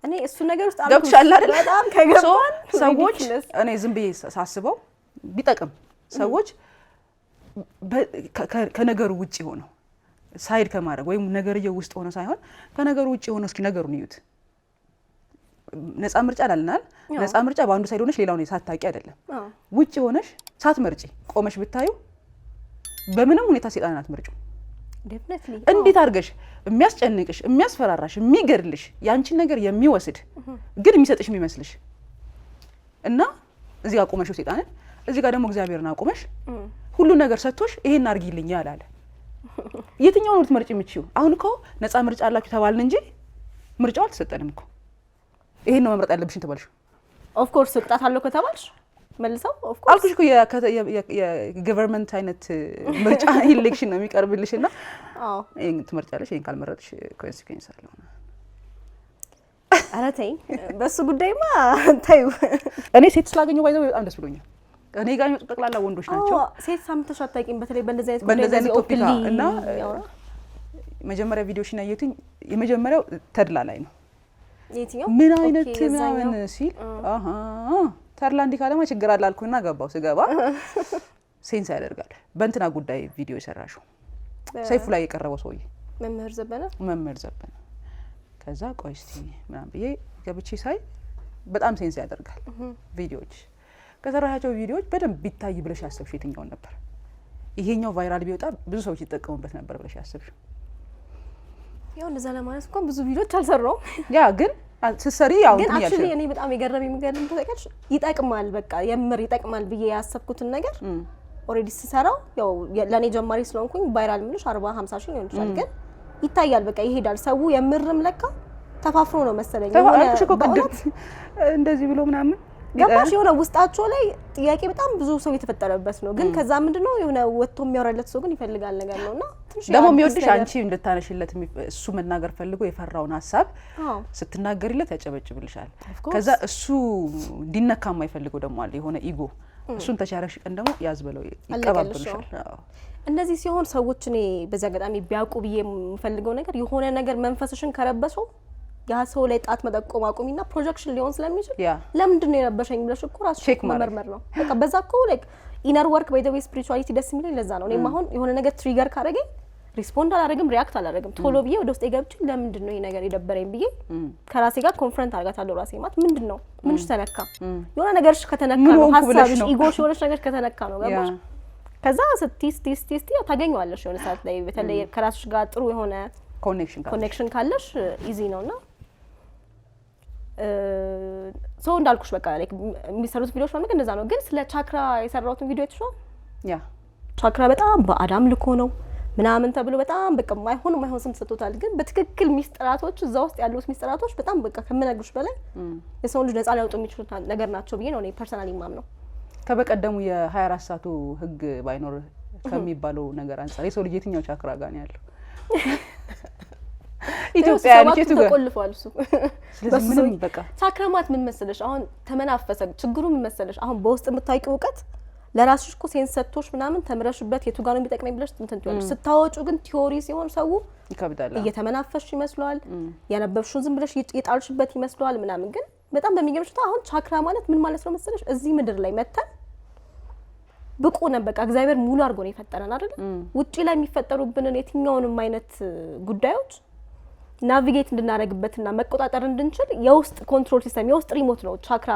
እኔ እሱ ነገር ውስጥ ገብቻለሁ አይደል? በጣም ከገባን ሰዎች እኔ ዝም ብዬ ሳስበው ቢጠቅም ሰዎች ከነገሩ ውጪ ሆነው ሳይድ ከማድረግ ወይም ነገርየው ውስጥ ሆነ ሳይሆን ከነገሩ ውጪ ሆነው እስኪ ነገሩን ይዩት። ነፃ ምርጫ አላልናል። ነፃ ምርጫ በአንዱ ሳይድ ሆነሽ ሌላውን ሳታውቂ አይደለም። ውጪ ሆነሽ ሳትመርጪ ቆመሽ ብታዩ በምንም ሁኔታ ሰይጣንን አትመርጪው። ዴፊኒትሊ እንዴት አድርገሽ የሚያስጨንቅሽ፣ የሚያስፈራራሽ፣ የሚገድልሽ ያንቺን ነገር የሚወስድ ግን የሚሰጥሽ የሚመስልሽ እና እዚህ ጋር ቆመሽው ሰይጣንን እዚህ ጋር ደግሞ እግዚአብሔርን አቆመሽ ሁሉ ነገር ሰጥቶሽ ይሄን አድርጊልኝ ያላለ የትኛው ነው ልትመርጪ የምትችይው? አሁን እኮ ነፃ ምርጫ አላችሁ ተባልን እንጂ ምርጫው አልተሰጠንም እኮ። ይሄን ነው መምረጥ ያለብሽን ተባልሽ። ኦፍ ኮርስ ቅጣት አለው ከተባልሽ መልሰው ኦፍ ኮርስ አልኩሽ እኮ የገቨርንመንት አይነት ምርጫ ኢሌክሽን ነው የሚቀርብልሽና ይሄን ትመርጫለሽ፣ ይሄን ካልመረጥሽ ኮንሲኩዌንስ አለው። ኧረ ተይ በሱ ጉዳይማ ታዩ። እኔ ሴት ስላገኘሁ ባይዘው በጣም ደስ ብሎኛል። እኔ ጋር የሚመጡ ጠቅላላ ወንዶች ናቸው። ሴት ሳምንተሽ አታውቂም? በተለይ በእንደዚህ አይነት ቶፒክ እና መጀመሪያ ቪዲዮሽን ያየሁትኝ የመጀመሪያው ተድላ ላይ ነው። የትኛው ምን አይነት ምናምን ሲል ተድላ እንዲህ ካለማ ችግር አለ አልኩና ገባው። ስገባ ሴንስ ያደርጋል። በእንትና ጉዳይ ቪዲዮ የሰራሽው ሰይፉ ላይ የቀረበው ሰውዬ መምህር ዘበነ። ከዛ ቆይ እስቲ ምናምን ብዬ ገብቼ ሳይ በጣም ሴንስ ያደርጋል ቪዲዮዎች። ከሰራሻቸው ቪዲዮዎች በደንብ ቢታይ ብለሽ ያሰብሽ የትኛውን ነበር? ይሄኛው ቫይራል ቢወጣ ብዙ ሰዎች ይተጠቀሙበት ነበር ብለሽ ያሰብሽ? ያው እንደዛ ለማለት እንኳን ብዙ ቪዲዮዎች አልሰራውም። ያ ግን ስትሰሪ ያው ግን አክቹሊ እኔ በጣም የገረመኝ ተጠቀሽ ይጠቅማል፣ በቃ የምር ይጠቅማል ብዬ ያሰብኩትን ነገር ኦሬዲ ስሰራው ያው ለኔ ጀማሪ ስለሆንኩኝ ቫይራል ምንሽ 40 50 ሺህ ይሆናል፣ ግን ይታያል፣ በቃ ይሄዳል። ሰው የምርም ለካ ተፋፍሮ ነው መሰለኝ እንደዚህ ብሎ ምናምን ገባሽ የሆነ ውስጣቸው ላይ ጥያቄ በጣም ብዙ ሰው የተፈጠረበት ነው። ግን ከዛ ምንድነው የሆነ ወጥቶ የሚያወራለት ሰው ግን ይፈልጋል ነገር ነውና ደግሞ የሚወድሽ አንቺ እንድታነሽለት እሱ መናገር ፈልጎ የፈራውን ሀሳብ ስትናገሪለት ያጨበጭብልሻል። ከዛ እሱ እንዲነካ የማይፈልገው ደግሞ አለ የሆነ ኢጎ፣ እሱን ተቻረሽ ቀን ደግሞ ያዝበለው ይቀባበልሻል። እንደዚህ ሲሆን ሰዎች እኔ በዛ አጋጣሚ ቢያውቁ ብዬ የምፈልገው ነገር የሆነ ነገር መንፈስሽን ከረበሰው ያ ሰው ላይ ጣት መጠቆም አቁሚና ፕሮጀክሽን ሊሆን ስለሚችል ለምንድን ነው የረበሸኝ ብለሽ እኮ ራስሽ መመርመር ነው። በቃ በዛ እኮ ላይክ ኢነር ወርክ ባይ ዘ ዌይ ስፒሪቹዋሊቲ ደስ የሚለኝ ለዛ ነው። እኔም አሁን የሆነ ነገር ትሪገር ካደረገኝ ሪስፖንድ አላደርግም፣ ሪያክት አላደርግም። ቶሎ ብዬ ወደ ውስጥ ገብቼ ለምንድን ነው ይሄ ነገር የደበረኝ ብዬ ከራሴ ጋር ኮንፍረንት አደርጋታለሁ። ራሴ ማለት ምንድን ነው ምንሽ ተነካ፣ የሆነ ነገርሽ ከተነካ ነው ሀሳብሽ ኢጎሽ የሆነሽ ነገር ከተነካ ነው ገባሽ። ከዛ ስቲ ያው ታገኘዋለሽ የሆነ ሰዓት ላይ በተለይ ከራስሽ ጋር ጥሩ የሆነ ኮኔክሽን ካለሽ ኢዚ ነውና ሶ እንዳልኩሽ በቃ ላይክ የሚሰሩት ቪዲዮዎች ማለት እንደዛ ነው። ግን ስለ ቻክራ የሰራሁትን ቪዲዮ አይተሽዋል? ያ ቻክራ በጣም በአዳም ልኮ ነው ምናምን ተብሎ በጣም በቃ ማይሆን ስም ተሰጥቶታል። ግን በትክክል ሚስጥራቶች እዛ ውስጥ ያሉት ሚስጥራቶች በጣም በቃ ከመነግሩሽ በላይ የሰው ልጅ ነፃ ሊያወጡ የሚችሉ ነገር ናቸው ብዬ ነው እኔ ፐርሰናሊ ማምነው። ከበቀደሙ የ24 ሰዓቱ ህግ ባይኖር ከሚባለው ነገር አንፃር የሰው ልጅ የትኛው ቻክራ ጋር ነው ያለው? ኢትዮጵያ ልጅቱ ጋር ተቆልፏል እሱ። ስለዚህ ምንም በቃ ቻክራ ማለት ምን መሰለሽ አሁን ተመናፈሰ። ችግሩ ምን መሰለሽ አሁን በውስጥ የምታውቂው እውቀት ለራስሽ እኮ ሴንስ ሰጥቶሽ ምናምን ተምረሽበት የቱ ጋር ነው የሚጠቅመኝ ብለሽ እንትን ትያለሽ። ስታወጩ ግን ቲዮሪ ሲሆን ሰው ይከብዳል። እየተመናፈስሽ ይመስለዋል፣ ያነበብሽውን ዝም ብለሽ የጣልሽበት ይመስለዋል ምናምን። ግን በጣም በሚገርምሽ አሁን ቻክራ ማለት ምን ማለት ነው መሰለሽ እዚህ ምድር ላይ መተን ብቁ ነን በቃ እግዚአብሔር ሙሉ አድርጎ ነው የፈጠረን አይደል? ውጪ ላይ የሚፈጠሩብንን የትኛውንም አይነት ጉዳዮች ናቪጌት እንድናደርግበትና መቆጣጠር እንድንችል የውስጥ ኮንትሮል ሲስተም የውስጥ ሪሞት ነው ቻክራ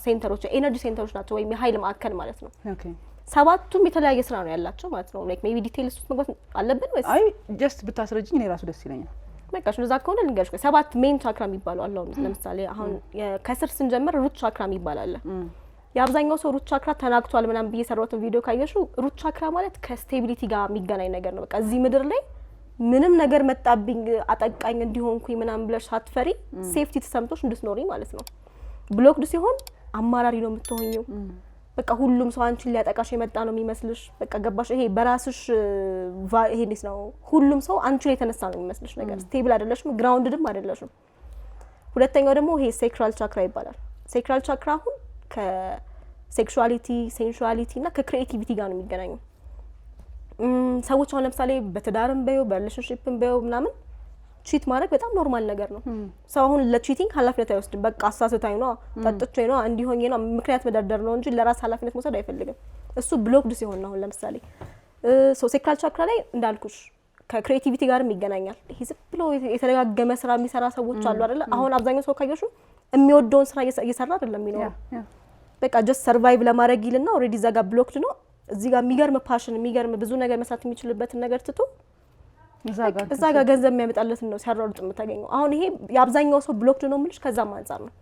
ሴንተሮች፣ ኤነርጂ ሴንተሮች ናቸው ወይም የኃይል ማዕከል ማለት ነው። ኦኬ ሰባቱም የተለያየ ስራ ነው ያላቸው ማለት ነው። ላይክ ሜቢ ዲቴይልስ ውስጥ መግባት አለብን ወይስ? አይ ጀስት ብታስረጅኝ እኔ ራሱ ደስ ይለኛል። በቃ እንደዛ ከሆነ ልንገርሽ። ሰባት ሜን ቻክራ የሚባሉ አለው። ለምሳሌ አሁን ከስር ስንጀምር ሩት ቻክራ የሚባል አለ። የአብዛኛው ሰው ሩት ቻክራ ተናግቷል ምናምን ብዬ ሰራሁትን ቪዲዮ ካየሽው ሩት ቻክራ ማለት ከስቴቢሊቲ ጋር የሚገናኝ ነገር ነው። በቃ እዚህ ምድር ላይ ምንም ነገር መጣብኝ አጠቃኝ እንዲሆንኩኝ ምናምን ብለሽ ሳትፈሪ ሴፍቲ ተሰምቶሽ እንድትኖሪ ማለት ነው። ብሎክድ ሲሆን አማራሪ ነው የምትሆኚው። በቃ ሁሉም ሰው አንቺን ሊያጠቃሽ የመጣ ነው የሚመስልሽ። በቃ ገባሽ? ይሄ በራስሽ ይሄ እንዴት ነው ሁሉም ሰው አንቺ ላይ የተነሳ ነው የሚመስልሽ ነገር። ስቴብል አይደለሽም፣ ግራውንድድም አይደለሽም። ሁለተኛው ደግሞ ይሄ ሴክራል ቻክራ ይባላል። ሴክራል ቻክራ አሁን ከሴክሹዋሊቲ ሴንሹዋሊቲ እና ከክሪኤቲቪቲ ጋር ነው የሚገናኘው። ሰዎች አሁን ለምሳሌ በትዳርም በዩ በሪሌሽንሺፕም በዩ ምናምን ቺት ማድረግ በጣም ኖርማል ነገር ነው። ሰው አሁን ለቺቲንግ ኃላፊነት አይወስድም። በቃ አሳስታኝ ነው ጠጥቼ ነው እንዲሆኝ ነው ምክንያት መደርደር ነው እንጂ ለራስ ኃላፊነት መውሰድ አይፈልግም። እሱ ብሎክድ ሲሆን ነው። አሁን ለምሳሌ ሴክራል ቻክራ ላይ እንዳልኩሽ ከክሪኤቲቪቲ ጋርም ይገናኛል። ይሄ ዝም ብሎ የተደጋገመ ስራ የሚሰራ ሰዎች አሉ አይደለ? አሁን አብዛኛው ሰው ካየሹ የሚወደውን ስራ እየሰራ አይደለም የሚኖረው። በቃ ጀስት ሰርቫይቭ ለማድረግ ይልና ኦሬዲ እዛ ጋር ብሎክድ ነው። እዚህ ጋር የሚገርም ፓሽን የሚገርም ብዙ ነገር መስራት የሚችልበትን ነገር ትቶ እዛ ጋር ገንዘብ የሚያመጣለትን ነው ሲያሯሩጥ የምታገኘው። አሁን ይሄ የአብዛኛው ሰው ብሎክድ ነው የምልሽ ከዛም አንፃር ነው።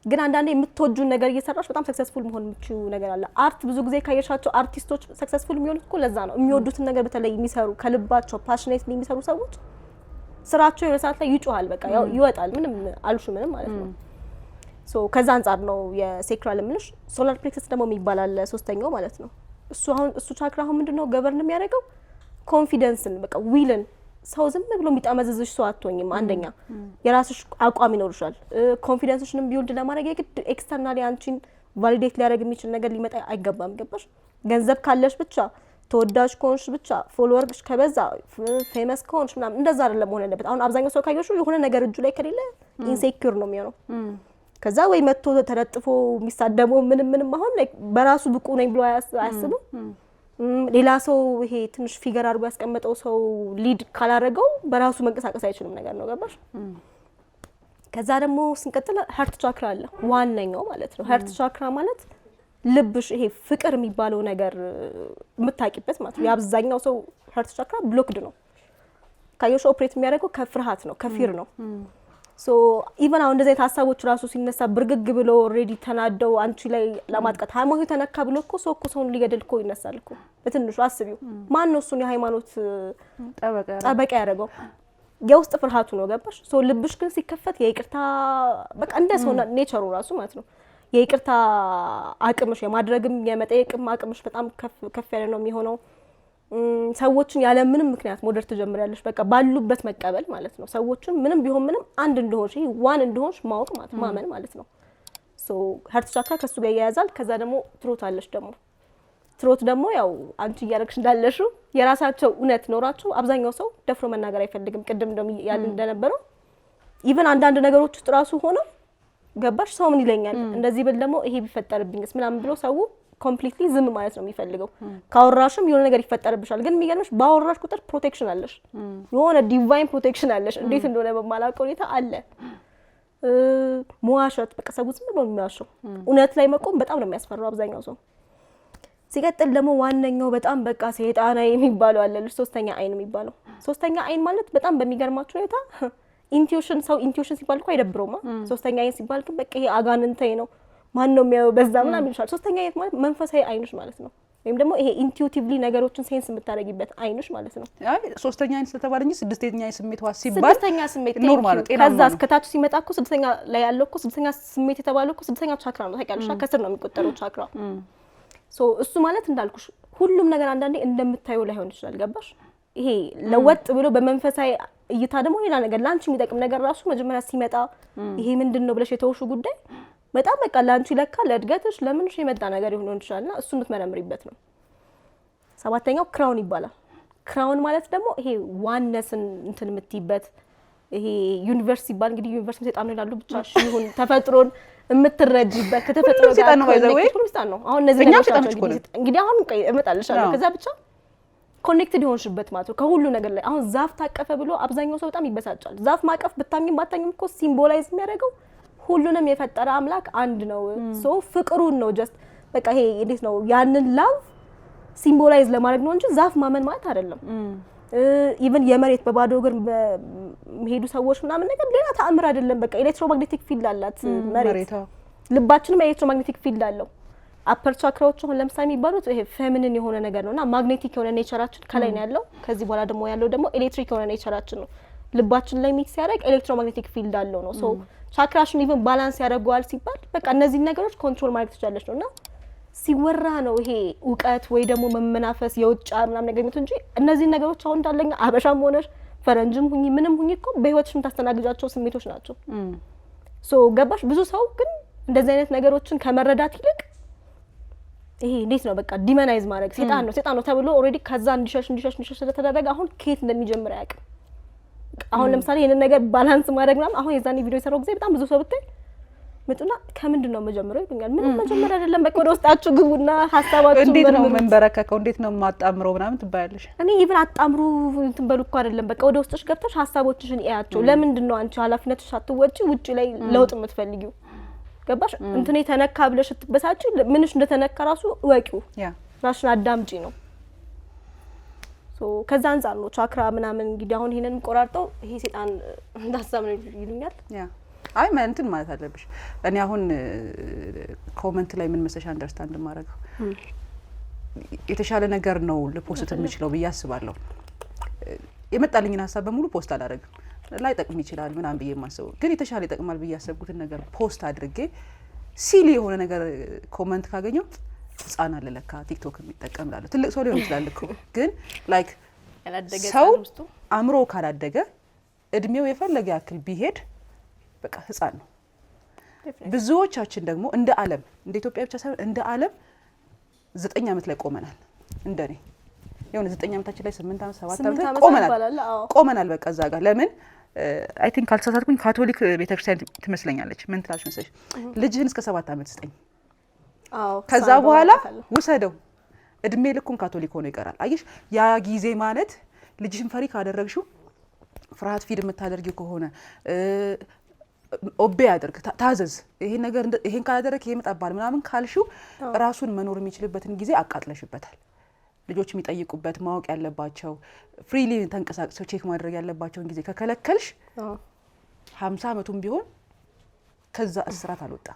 ግን አንዳንዴ የምትወጁን ነገር እየሰራሽ በጣም ሰክሰስፉል መሆን የምትችይው ነገር አለ። አርት ብዙ ጊዜ ካየሻቸው አርቲስቶች ሰክሰስፉል የሚሆኑት እኮ ለዛ ነው። የሚወዱትን ነገር በተለይ የሚሰሩ ከልባቸው ፓሽኔትሊ የሚሰሩ ሰዎች ስራቸው የሆነ ሰዓት ላይ ይጮሃል፣ በቃ ይወጣል። ምንም አልሹ ምንም ማለት ነው። ሶ ከዛ አንፃር ነው የሴክራል የምልሽ። ሶላር ፕሌክሰስ ደግሞ የሚባል አለ ሶስተኛው ማለት ነው። እሱ ቻክራ አሁን ምንድነው ገቨርን የሚያደርገው ኮንፊደንስን፣ በቃ ዊልን። ሰው ዝም ብሎ የሚጣመዝዝሽ ሰው አትሆኝም። አንደኛ የራስሽ አቋም ይኖርሻል። ኮንፊደንስሽንም ቢውልድ ለማድረግ የግድ ኤክስተርናሊ አንቺን ቫሊዴት ሊያደርግ የሚችል ነገር ሊመጣ አይገባም። ገባሽ? ገንዘብ ካለሽ ብቻ ተወዳጅ ከሆንሽ ብቻ ፎሎወርሽ ከበዛ ፌመስ ከሆንሽ ምናምን እንደዛ አይደለም መሆን ያለበት። አሁን አብዛኛው ሰው ካየሽ የሆነ ነገር እጁ ላይ ከሌለ ኢንሴኪዩር ነው የሚሆነው። ከዛ ወይ መጥቶ ተለጥፎ የሚሳደመው ምንም አሁን ላይ በራሱ ብቁ ነኝ ብሎ አያስብም። ሌላ ሰው ይሄ ትንሽ ፊገር አድርጎ ያስቀመጠው ሰው ሊድ ካላረገው በራሱ መንቀሳቀስ አይችልም ነገር ነው። ገባሽ? ከዛ ደግሞ ስንቀጥል ሀርት ቻክራ አለ ዋነኛው ማለት ነው። ሀርት ቻክራ ማለት ልብሽ ይሄ ፍቅር የሚባለው ነገር የምታቂበት ማለት ነው። የአብዛኛው ሰው ሀርት ቻክራ ብሎክድ ነው። ካየሽ ኦፕሬት የሚያደርገው ከፍርሃት ነው፣ ከፊር ነው። ሶ ኢቨን አሁን እንደዚህ ሀሳቦች ራሱ ሲነሳ ብርግግ ብሎ ኦልሬዲ ተናደው አንቺ ላይ ለማጥቃት ሃይማኖት ተነካ ብሎ እኮ ሰውን ሊገድል እኮ ይነሳል እኮ። በትንሹ አስቢው። ማን ነው እሱን የሃይማኖት ጠበቃ ያደረገው? የውስጥ ፍርሃቱ ነው። ገባሽ? ሶ ልብሽ ግን ሲከፈት የይቅርታ በቃ እንደ ሰው ኔቸሩ ራሱ ማለት ነው የይቅርታ አቅምሽ የማድረግም የመጠየቅም አቅምሽ በጣም ከፍ ያለ ነው የሚሆነው። ሰዎችን ያለ ምንም ምክንያት መውደድ ትጀምሪያለሽ። በቃ ባሉበት መቀበል ማለት ነው። ሰዎችን ምንም ቢሆን ምንም አንድ እንደሆንሽ ይሄ ዋን እንደሆንሽ ማወቅ ማለት ማመን ማለት ነው። ሶ ሀርት ቻክራ ከሱ ጋር ያያዛል። ከዛ ደግሞ ትሮት አለሽ ደግሞ ትሮት ደግሞ ያው አንቺ እያደረግሽ እንዳለሽው የራሳቸው እውነት ኖራቸው አብዛኛው ሰው ደፍሮ መናገር አይፈልግም። ቅድም እንደነበረው ኢቭን አንዳንድ ነገሮች ውስጥ ራሱ ሆነው ገባሽ ሰው ምን ይለኛል እንደዚህ ብል ደግሞ ይሄ ቢፈጠርብኝስ ምናምን ብሎ ሰው ኮምፕሊትሊ ዝም ማለት ነው የሚፈልገው። ካወራሽም የሆነ ነገር ይፈጠርብሻል። ግን የሚገርምሽ ባወራሽ ቁጥር ፕሮቴክሽን አለሽ፣ የሆነ ዲቫይን ፕሮቴክሽን አለሽ። እንዴት እንደሆነ በማላውቀው ሁኔታ አለ። መዋሸት በቃ ሰው ዝም ብሎ የሚዋሸው እውነት ላይ መቆም በጣም ነው የሚያስፈራው አብዛኛው ሰው። ሲቀጥል ደግሞ ዋነኛው በጣም በቃ ሰይጣናዊ የሚባለው አለ ሶስተኛ አይን የሚባለው። ሶስተኛ አይን ማለት በጣም በሚገርማችሁ ሁኔታ ኢንቲዩሽን ሰው ኢንቲዩሽን ሲባል እኮ አይደብረውማ። ሶስተኛ አይን ሲባል ግን በቃ ይሄ አጋንንታዊ ነው ማን ነው የሚያየው በዛ ምናምን ይልሻል። ሶስተኛ አይን ማለት መንፈሳዊ አይኖች ማለት ነው። ወይም ደግሞ ይሄ ኢንቲዩቲቭሊ ነገሮችን ሴንስ የምታደርጊበት አይኖች ማለት ነው። አይ ሶስተኛ አይን ስለተባለ እንጂ ስድስተኛ አይን ስሜት ዋስ ሲባል ስድስተኛ ስሜት ኖርማል ነው። ከዛ እስከታች ሲመጣ እኮ ስድስተኛ ላይ ያለው እኮ ስድስተኛ ስሜት የተባለው እኮ ስድስተኛ ቻክራ ነው ታውቂያለሽ። ከስር ነው የሚቆጠረው ቻክራ። ሶ እሱ ማለት እንዳልኩሽ ሁሉም ነገር አንዳንዴ እንደምታዩ ላይሆን ይችላል። ገባሽ? ይሄ ለወጥ ብሎ በመንፈሳዊ እይታ ደግሞ ሌላ ነገር ላንቺ የሚጠቅም ነገር ራሱ መጀመሪያ ሲመጣ ይሄ ምንድነው ብለሽ የተወሹ ጉዳይ በጣም በቃ ላንቺ ለካ ለእድገትሽ ለምንሽ የመጣ ነገር ይሆን ይችላልና እሱን የምትመረምሪበት ነው። ሰባተኛው ክራውን ይባላል። ክራውን ማለት ደግሞ ይሄ ዋነስን እንትን የምትይበት ይሄ ዩኒቨርስ ይባል እንግዲህ ዩኒቨርስ ሰይጣን ነው ይላሉ ብቻ ይሁን ተፈጥሮን የምትረጂበት ከተፈጥሮ ጋር ሰይጣን ነው ባይዘው ሰይጣን ነው። አሁን እነዚህ ነገሮች እንግዲህ አሁን እመጣልሻለሁ ከዛ ብቻ ኮኔክትድ ይሆንሽበት ማለት ነው ከሁሉ ነገር ላይ። አሁን ዛፍ ታቀፈ ብሎ አብዛኛው ሰው በጣም ይበሳጫል። ዛፍ ማቀፍ ብታኝም ባታኝም እኮ ሲምቦላይዝ የሚያደርገው ሁሉንም የፈጠረ አምላክ አንድ ነው። ሶ ፍቅሩን ነው ጀስት በቃ ይሄ እንዴት ነው ያንን ላቭ ሲምቦላይዝ ለማድረግ ነው እንጂ ዛፍ ማመን ማለት አይደለም። ኢቭን የመሬት በባዶ እግር የሚሄዱ ሰዎች ምናምን ነገር ሌላ ተአምር አይደለም። በቃ ኤሌክትሮማግኔቲክ ፊልድ አላት መሬት። ልባችንም ኤሌክትሮማግኔቲክ ፊልድ አለው። አፐር ቻክራዎች አሁን ለምሳሌ የሚባሉት ይሄ ፌሚኒን የሆነ ነገር ነውና ማግኔቲክ የሆነ ኔቸራችን ከላይ ነው ያለው። ከዚህ በኋላ ደግሞ ያለው ደግሞ ኤሌክትሪክ የሆነ ኔቸራችን ነው። ልባችን ላይ ሚክስ ያደርግ ኤሌክትሮማግኔቲክ ፊልድ አለው ነው። ሶ ቻክራሽን ኢቭን ባላንስ ያደርገዋል ሲባል በቃ እነዚህ ነገሮች ኮንትሮል ማድረግ ትችላለሽ ነውና ሲወራ ነው ይሄ እውቀት ወይ ደግሞ መመናፈስ የውጫ ምናምን ነገር እንጂ እነዚህ ነገሮች አሁን እንዳለኛ አበሻም ሆነሽ ፈረንጅም ሁኚ ምንም ሁኚ እኮ በህይወትሽ የምታስተናግጃቸው ስሜቶች ናቸው። ሶ ገባሽ? ብዙ ሰው ግን እንደዚህ አይነት ነገሮችን ከመረዳት ይልቅ ይሄ እንዴት ነው በቃ ዲመናይዝ ማድረግ ሰይጣን ነው ተብሎ ኦሬዲ ከዛ እንዲሸሽ ስለተደረገ አሁን ከየት እንደሚጀምር አያውቅም። አሁን ለምሳሌ ይሄንን ነገር ባላንስ ማድረግ ምናምን አሁን የዛኔ ቪዲዮ የሰራው ጊዜ በጣም ብዙ ሰው ብታይ መጥና ከምንድን ነው መጀመሪያው ይሉኛል። ምንም መጀመር አይደለም በቃ ወደ ውስጣችሁ ግቡና ሐሳባችሁ እንዴት ነው መንበረከከው እንዴት ነው ማጣምረው ምናምን ትባያለሽ። እኔ ኢቭን አጣምሩ እንትን በሉ እኮ አይደለም በቃ ወደ ውስጥሽ ገብተሽ ሐሳቦችሽን እያያቸው። ለምንድን ነው አንቺ ኃላፊነትሽ አትወጪ ውጪ ላይ ለውጥ የምትፈልጊው? ገባሽ? እንትኔ ተነካ ብለሽ ትበሳጪ ምንሽ እንደተነካ ራሱ ወቂው ራስሽን አዳምጪ ነው። ሶ ከዛ አንፃር ነው ቻክራ ምናምን እንግዲህ አሁን ይሄንን ቆራርጠው ይሄ ሰይጣን እንዳሳም ነው ይሉኛል። አይ እንትን ማለት አለብሽ። እኔ አሁን ኮሜንት ላይ ምን መሰለሽ አንደርስታንድ ማድረገው የተሻለ ነገር ነው ለፖስት የምችለው ብዬ አስባለሁ። የመጣልኝን ሐሳብ በሙሉ ፖስት አላደርግም። ላይ ጠቅም ይችላል ምናምን ብዬ ማሰብ ግን የተሻለ ይጠቅማል ብዬ ያሰብኩትን ነገር ፖስት አድርጌ ሲሊ የሆነ ነገር ኮሜንት ካገኘው ህፃን አለ ለካ ቲክቶክ የሚጠቀም ላለው ትልቅ ሰው ሊሆን ይችላል እኮ ግን ላይክ ሰው አእምሮ ካላደገ እድሜው የፈለገ ያክል ቢሄድ በቃ ህፃን ነው። ብዙዎቻችን ደግሞ እንደ ዓለም እንደ ኢትዮጵያ ብቻ ሳይሆን እንደ ዓለም 9 ዓመት ላይ ቆመናል። እንደኔ የሆነ 9 ዓመታችን ላይ 8 ዓመት 7 ዓመት ቆመናል። በቃ እዛ ጋር ለምን አይ ቲንክ ካልተሳሳትኩኝ ካቶሊክ ቤተክርስቲያን ትመስለኛለች። ምን ትላለች መሰለሽ ልጅህን እስከ 7 ዓመት ስጠኝ ከዛ በኋላ ውሰደው እድሜ ልኩን ካቶሊክ ሆኖ ይቀራል። አየሽ ያ ጊዜ ማለት ልጅሽን ፈሪ ካደረግሽው ፍርሃት ፊድ የምታደርጊው ከሆነ ኦቤ ያደርግ ታዘዝ ይሄን ነገር ይሄን ካላደረክ ይሄ መጣባል ምናምን ካልሽው ራሱን መኖር የሚችልበትን ጊዜ አቃጥለሽበታል። ልጆች የሚጠይቁበት ማወቅ ያለባቸው ፍሪሊ ተንቀሳቅሰው ቼክ ማድረግ ያለባቸውን ጊዜ ከከለከልሽ 50 ዓመቱም ቢሆን ከዛ እስራት አልወጣ